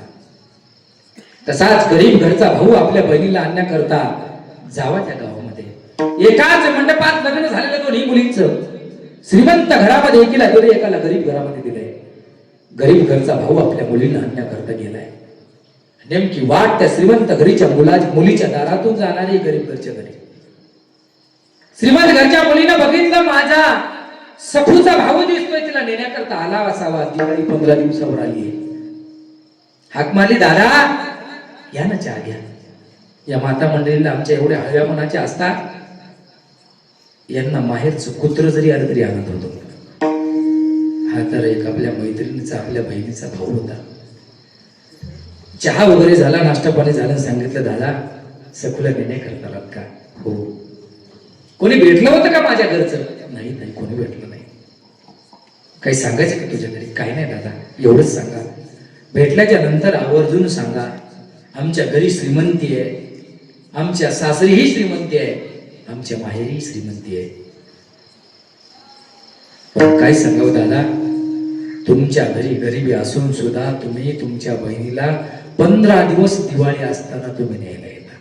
तसाच गरीब घरचा भाऊ आपल्या बहिणीला आणण्याकरता जावा त्या गावामध्ये. एकाच मंडपात लग्न झालेलं 2 मुलींचं श्रीमंत घरामध्ये एकीला दिले एकाला गरीब घरामध्ये दिलंय. गरीब घरचा भाऊ आपल्या मुलीला आणण्याकरता गेलाय. नेमकी वाट त्या श्रीमंत घरीच्या मुलीच्या दारातून जाणारी गरीब घरच्या घरी. श्रीमंत घरच्या मुलीनं बघितलं माझा सखूचा भाऊ दिसतोय तिला नेण्याकरता आला असावा. दिवाळी 15 दिवसावर आली. हाक मारली दादा या ना चहा घ्या. या माता मंडळीला आमच्या एवढ्या हळव्या मनाच्या असतात यांना माहेरचं कुत्र जरी आलं तरी आनंद होतो. हा तर एक आपल्या मैत्रिणीचा आपल्या बहिणीचा भाऊ होता. चहा वगैरे झाला नाश्ता पाणी झालं सांगितलं दादा सखूला नेण्याकरता आलात का. हो. कोणी भेटलं होतं का माझ्या घरचं. नाही नाही कोणी भेटलं नाही. काही सांगायचं का तुझ्या घरी. काही नाही दादा एवढंच सांगा. भेटल्याच्या नंतर आवर्जून सांगा आमच्या घरी श्रीमंती आहे, आमच्या सासरीही श्रीमंती आहे, आमच्या माहेरी श्रीमंती आहे. पण काय सांगावं दादा तुमच्या घरी गरिबी असून सुद्धा तुम्ही तुमच्या बहिणीला 15 दिवस दिवाळी असताना तुम्ही न्यायला येता.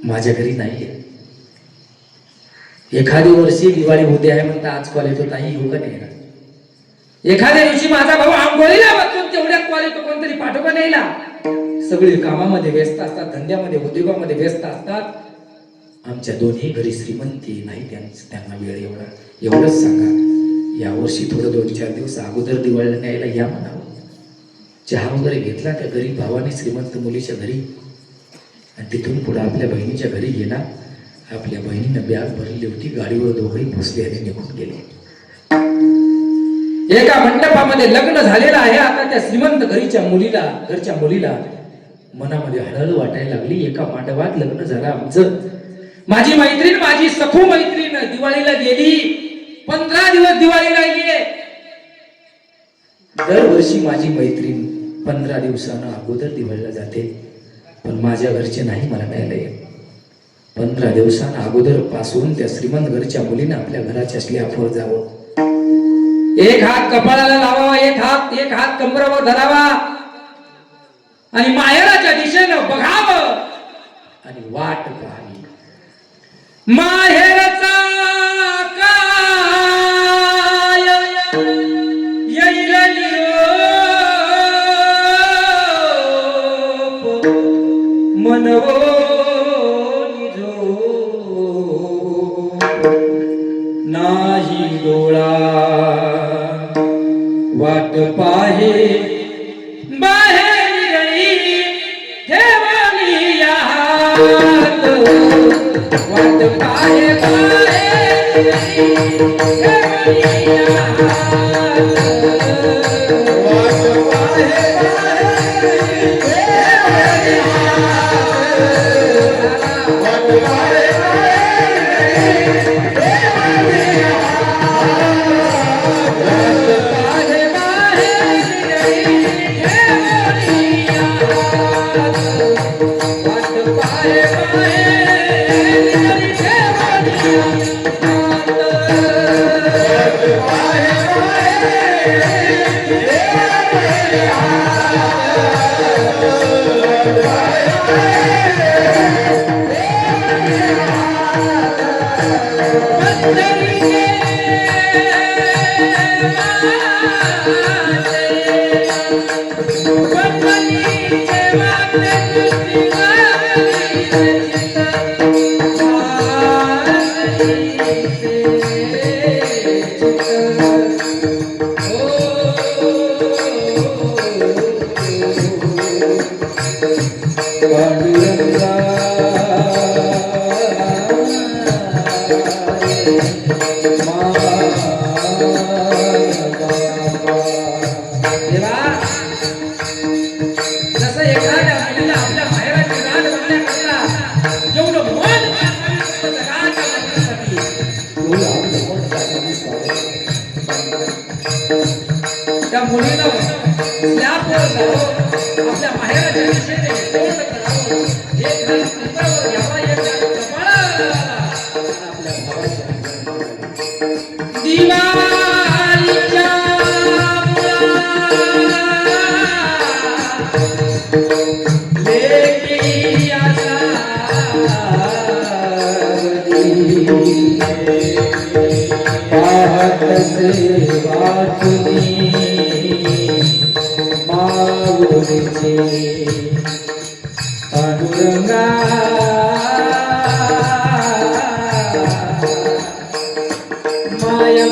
माझ्या घरी नाहीये. एखादी वर्षी दिवाळी होते आहे म्हणता आज कॉल येतो ताई येऊ का नाही. एखाद्या दिवशी माझा भाऊ आंघोळीला बसून तेवढ्यात कॉल येतो कोणतरी पाठव का नाहीला. सगळे कामामध्ये व्यस्त असतात, धंद्यामध्ये उद्योगामध्ये व्यस्त असतात. आमच्या दोन्ही घरी श्रीमंती नाही त्यांना वेळ एवढंच सांगा. यावर्षी थोडं 2-4 दिवस अगोदर दिवाळीला न्यायला या म्हणावं. चहा वगैरे घेतला त्या गरीब भावाने श्रीमंत मुलीच्या घरी आणि तिथून पुढे आपल्या बहिणीच्या घरी गेला. आपल्या बहिणीनं बॅग भरली होती. गाडीवर दोघंही बसले आणि निघून गेले. एका मंडपामध्ये लग्न झालेलं आहे. आता त्या श्रीमंत घरच्या मुलीला मनामध्ये हळहळ वाटायला लागली. एका मांडवात लग्न झालं आमचं. माझी मैत्रीण माझी सखू मैत्रीण दिवाळीला गेली. 15 दिवस दिवाळी राहिली. दरवर्षी माझी मैत्रीण 15 दिवसानं अगोदर दिवाळीला जाते. पण माझ्या घरचे नाही मला न्यायला येत. 15 दिवसांना अगोदर पासून त्या श्रीमंत घरच्या मुलीने आपल्या घराच्या स्लॅपवर जावं, एक हात कपाळाला लावावा, एक हात कमरावर धरावा आणि माहेराच्या दिशेनं बघावं आणि वाट पाहावी. माहेरचा काय येईल निरोप मनवो नाही डोळा वाट पाहे बाहेर गई ठेवली या हात, वाट पाहे बाहेर गई ठेवली या हात, वाट पाहे बाहेर गई ठेवली या हात, वाट पाहे त्या मुलीला स्लॅपवर जावं, आपल्या माहेराच्या दिशेने तोंड करावं, एक हात कमरावर घ्यावा, एक हात कपाळाला आपल्या भावाच्या दिवाळीच्या लेकी पाहतसे वाटुनी माऊलीचे पांडुरंगा, माया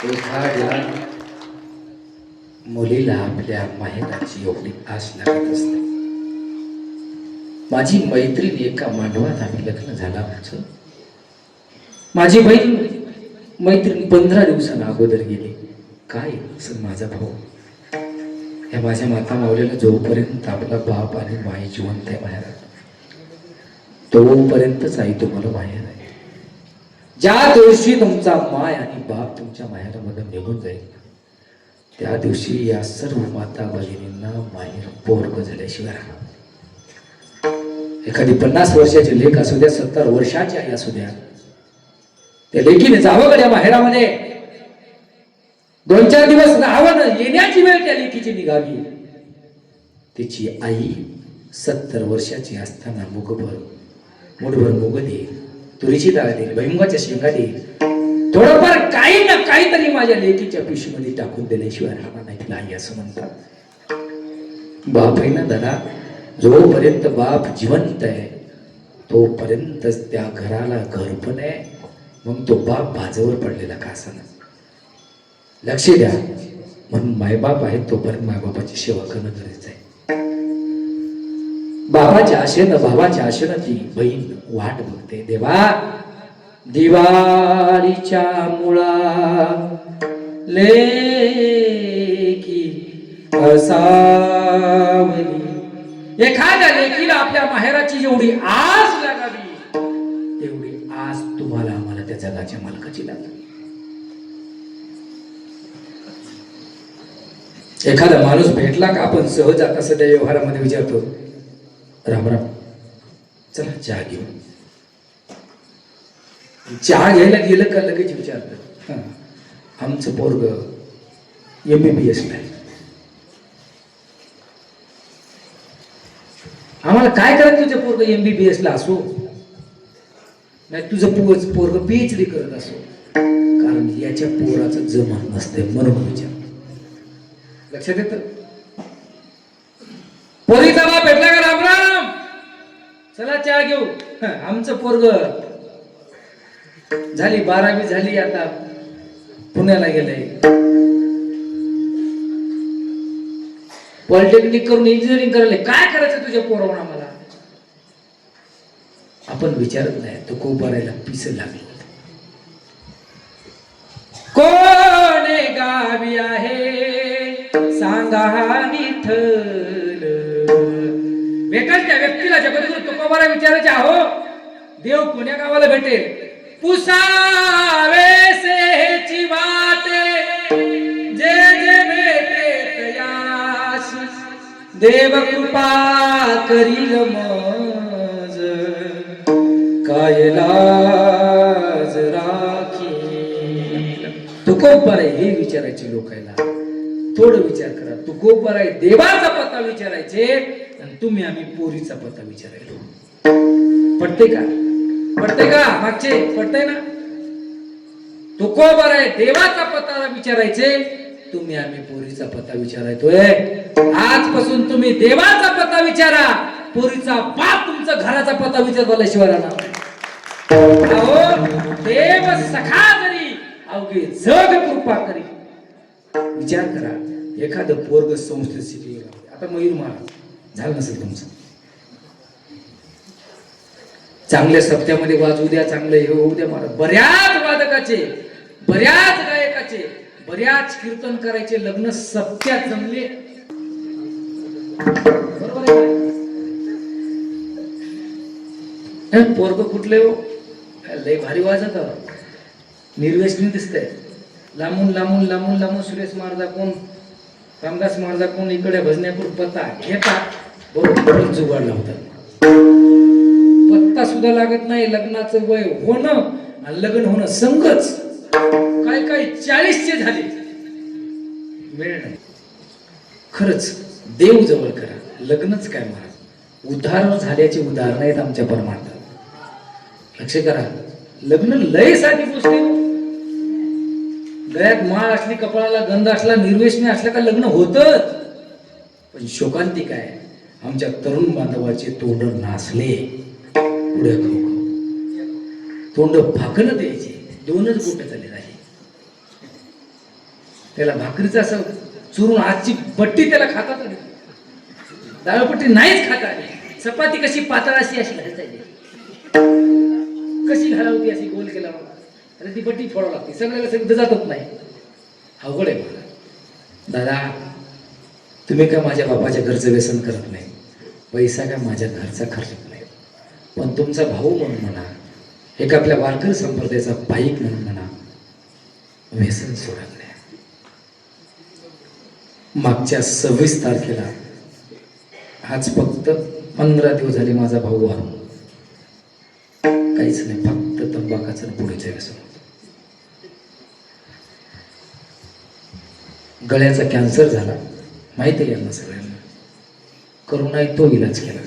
एखाद्या मुलीला आपल्या माहेराची एवढी आस लागत असते. माझी मैत्रीण एका मांडवात आम्ही लग्न झाला आमचं. माझी बहीण मैत्रीण 15 दिवसांना अगोदर गेली. काय असं माझा भाऊ या माझ्या माता मावलेला जोपर्यंत आपला बाप आणि माई जिवंत आहे माहेरात तोपर्यंतच आई तुम्हाला माहेर आहे. ज्या दिवशी तुमचा माय आणि बाप तुमच्या माहेरामध्ये निघून जाईल त्या दिवशी या सर्व माता भगिनींना माहेर पोरग झाल्याशिवाय राहणार. एखादी 50 वर्षाची लेख असू द्या 70 वर्षाची आई असू द्या त्या लेकीने जावं गड्या माहेरामध्ये 2-4 दिवस राहावं येण्याची वेळ त्या लेकीची निघावी. तिची आई 70 वर्षाची असताना मुठभर मुग दे तुरीची डाळ देईल भैमुगाच्या शेंगा देईल थोडंफार काही ना काहीतरी माझ्या लेकीच्या पिशवीमध्ये टाकून दिल्याशिवाय राहणार नाही तिला आई असं म्हणतात. बाप आहे ना दादा जोपर्यंत बाप जिवंत आहे तोपर्यंतच त्या घराला घर पण आहे. मग तो बाप बाजावर पडलेला का असा लक्ष द्या. म्हणून मायबाप आहे तोपर्यंत मायबापाची सेवा करणं गरजेचं आहे. बाबाच्या आशेनं भावाच्या आशेनं ती बहीण वाट बघते. देवा दिवाळीच्या मुळा लेकी असावली. एखाद्या लेकीला आपल्या माहेराची जेवढी आस लागावी तेवढी आस तुम्हाला आम्हाला त्या जगाच्या मालकाची लागली. एखादा माणूस भेटला का आपण सहज आता सध्या व्यवहारामध्ये विचारतो राम राम चला चहा घेऊ. चहा घ्यायला गेलं का लगेच विचारतं आमचं पोरग MBBS ला आहे. आम्हाला काय करायचं तुझं पोरग MBBS ला असो नाही तुझं पोरग PhD करत असो कारण याच्या पोराचं जमत नसते म्हणून विचार. लक्षात येतं. पोरीचा बाप भेटला का राम राम चला चहा घेऊ. आमचं पोरग झाली 12वी झाली आता पुण्याला गेलंय पॉलिटेक्निक करून इंजिनिअरिंग करायला. काय करायचं तुझ्या पोरावर आम्हाला आपण विचारत नाही तो कोपारायला पिस लागलो. कोणे गावी आहे सांगा विठ्ठल. त्या व्यक्तीला जगद्गुरु तुकोबारा विचारायचे आहो देव कोण्या गावाला भेटेल. पुसावेसेची वाटे जे जे भेटे तयास देव कृपा करील मज काय लाज राखील. तुकोबारा हे विचारायचे लोकांना. थोडं विचार करा. तुकोबारा देवाचा पत्ता विचारायचे आणि तुम्ही आम्ही पोरीचा पत्ता विचारायलो. पटते का? पटते का? मागचे पटतंय ना? तुकोबारा देवाचा पत्ता विचारायचे, तुम्ही आम्ही पोरीचा पत्ता विचारायतोय. आजपासून तुम्ही देवाचा पत्ता विचारा, पोरीचा बाप तुमचा घराचा पत्ता विचारल्याशिवाय राहणार. देव सखा जरी अवघे जग कृपा करी. विचार करा. एखादं पोरग संस्थेत शिकलेलं, आता मयूर महाराज झालं नसेल तुमचं, चांगल्या सप्त्यामध्ये वाजवू द्या, चांगलं हे होऊ द्या. मला बऱ्याच वादकाचे, बऱ्याच गायकाचे, बऱ्याच कीर्तन करायचे लग्न सप्त्यात जमले. बरोबर आहे. पोरग कुठले हो, लय भारी वाजत निर्व्यसनी दिसतंय. लांबून लांबून लांबून लांबून सुरेश महाराजा कोण, रामदास महाराजा कोण, इकडे भजन्यापूर पत्ता घेतात, बरोबर जुगाड लावतात. पत्ता सुद्धा लागत नाही. लग्नाचं वय होणं आणि लग्न होणं संगच. काय काय 40चे झाले, वेळ नाही. खरंच देव जवळ करा. लग्नच काय महाराज उद्धार झाल्याचे उदाहरण आहेत आमच्या परमार्थात. लक्ष करा. लग्न लय साधी गोष्ट आहे. गळ्यात माळ असली, कपाळाला गंध असला, निर्वेशनी असला का लग्न होतच. पण शोकांती काय, आमच्या तरुण बांधवाचे तोंड नासले. पुढे तोंड फाकणं द्यायचे. 2च बोट झाले नाही. त्याला भाकरीचं असं चुरून आजची बट्टी त्याला खाता आली, डाळपट्टी नाहीच खाता आली. चपाती कशी पातळ अशी घालायची, कशी घालावती अशी गोल केला मला. अरे ती बट्टी फोडावं लागते. सगळ्याला सगळं जातच नाही. अवघड आहे मला. दादा तुम्ही काय माझ्या बापाच्या घरचं व्यसन करत नाही, पैसा काय माझ्या घरचा खर्च नाही, पण तुमचा भाऊ म्हणून म्हणा, एक आपल्या वारकरी संप्रदायाचा पाईक म्हणून म्हणा, व्यसन सोडत नाही. मागच्या 26 तारखेला, आज फक्त 15 दिवस झाले माझा भाऊ वारून. काहीच नाही, फक्त तंबाखाचं पुढेचं व्यसन. गळ्याचा कॅन्सर झाला, माहिती आहे यांना सगळ्यांना. करुणाई तो इलाज केला,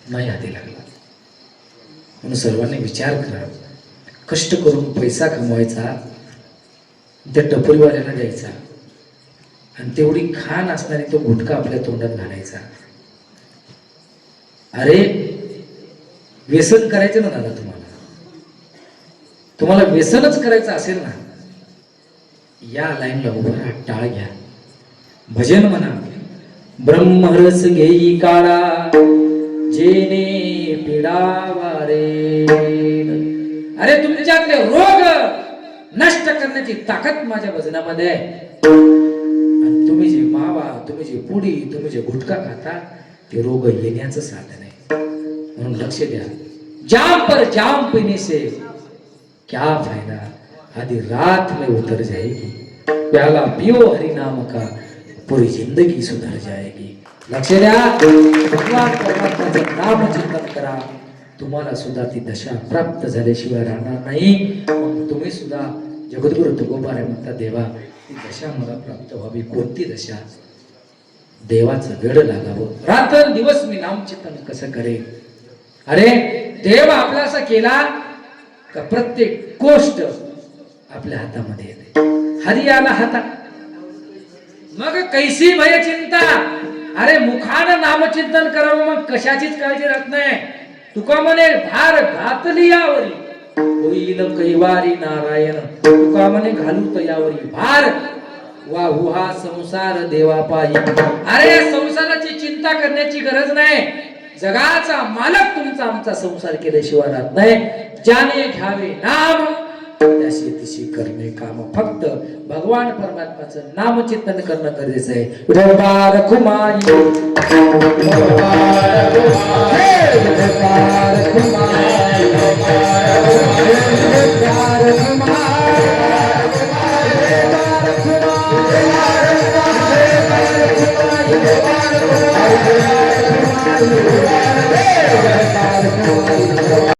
नाही हाती लागला. म्हणून सर्वांनी विचार करा. कष्ट करून पैसा कमवायचा, त्या टपरीवाल्याला द्यायचा, आणि तेवढी खाण असणारी तो गुटखा आपल्या तोंडात घालायचा. अरे व्यसन करायचं ना दादा, तुम्हाला व्यसनच करायचं असेल ना, या लाईनला उभं राहा, टाळ घ्या, भजन म्हणा. ब्रह्मरस घेई काळा जेने पिडावा रे. अरे तुमच्यातले रोग नष्ट करण्याची ताकद माझ्या भजनामध्ये आहे. आणि तुम्ही जे मावा, तुम्ही जे पुडी, तुम्ही जे गुटखा खाता, ते रोग येण्याचं साधन आहे. म्हणून लक्ष द्या. जाम पर जाम पीने से क्या फायदा, आधी रात में उतर जाएगी. प्याला पियो हरि नाम का, पूरी जिंदगी सुधर जाएगी. लक्ष द्या. भगवान परमात्म्याचं नाम चिंतन करा. तुम्हाला सुद्धा ती दशा प्राप्त झाल्याशिवाय राहणार नाही. मग तुम्ही सुद्धा जगद्गुरु तुकोबारा म्हणता, देवा ती दशा मला प्राप्त व्हावी. कोणती दशा? देवाचं वेड लागावं. रात्र दिवस मी नामचिंतन कसं करेन? अरे देव आपला असा केला का प्रत्येक गोष्ट आपल्या हातामध्ये येते. हरी आला हाता, मग कैसी भय चिंता. अरे मुखानं नामचिंतन करावं, मग कशाचीच काळजी राहत नाही. तुका म्हणे भार घातली यावरी, होईल कैवारी नारायण. तुका म्हणे घालू तयावरी भार, वाहू हा संसार देवा पायी. अरे संसाराची चिंता करण्याची गरज नाही. जगाचा मालक तुमचा आमचा संसार केल्याशिवाय राहत नाही. ज्याने घ्यावे नाम त्याशी तिशी करणे काम. फक्त भगवान परमात्माचं नामचिंतन करणं गरजेचं आहे. विठोबा रखुमाई, विठोबा रखुमाई, विठोबा रखुमाई.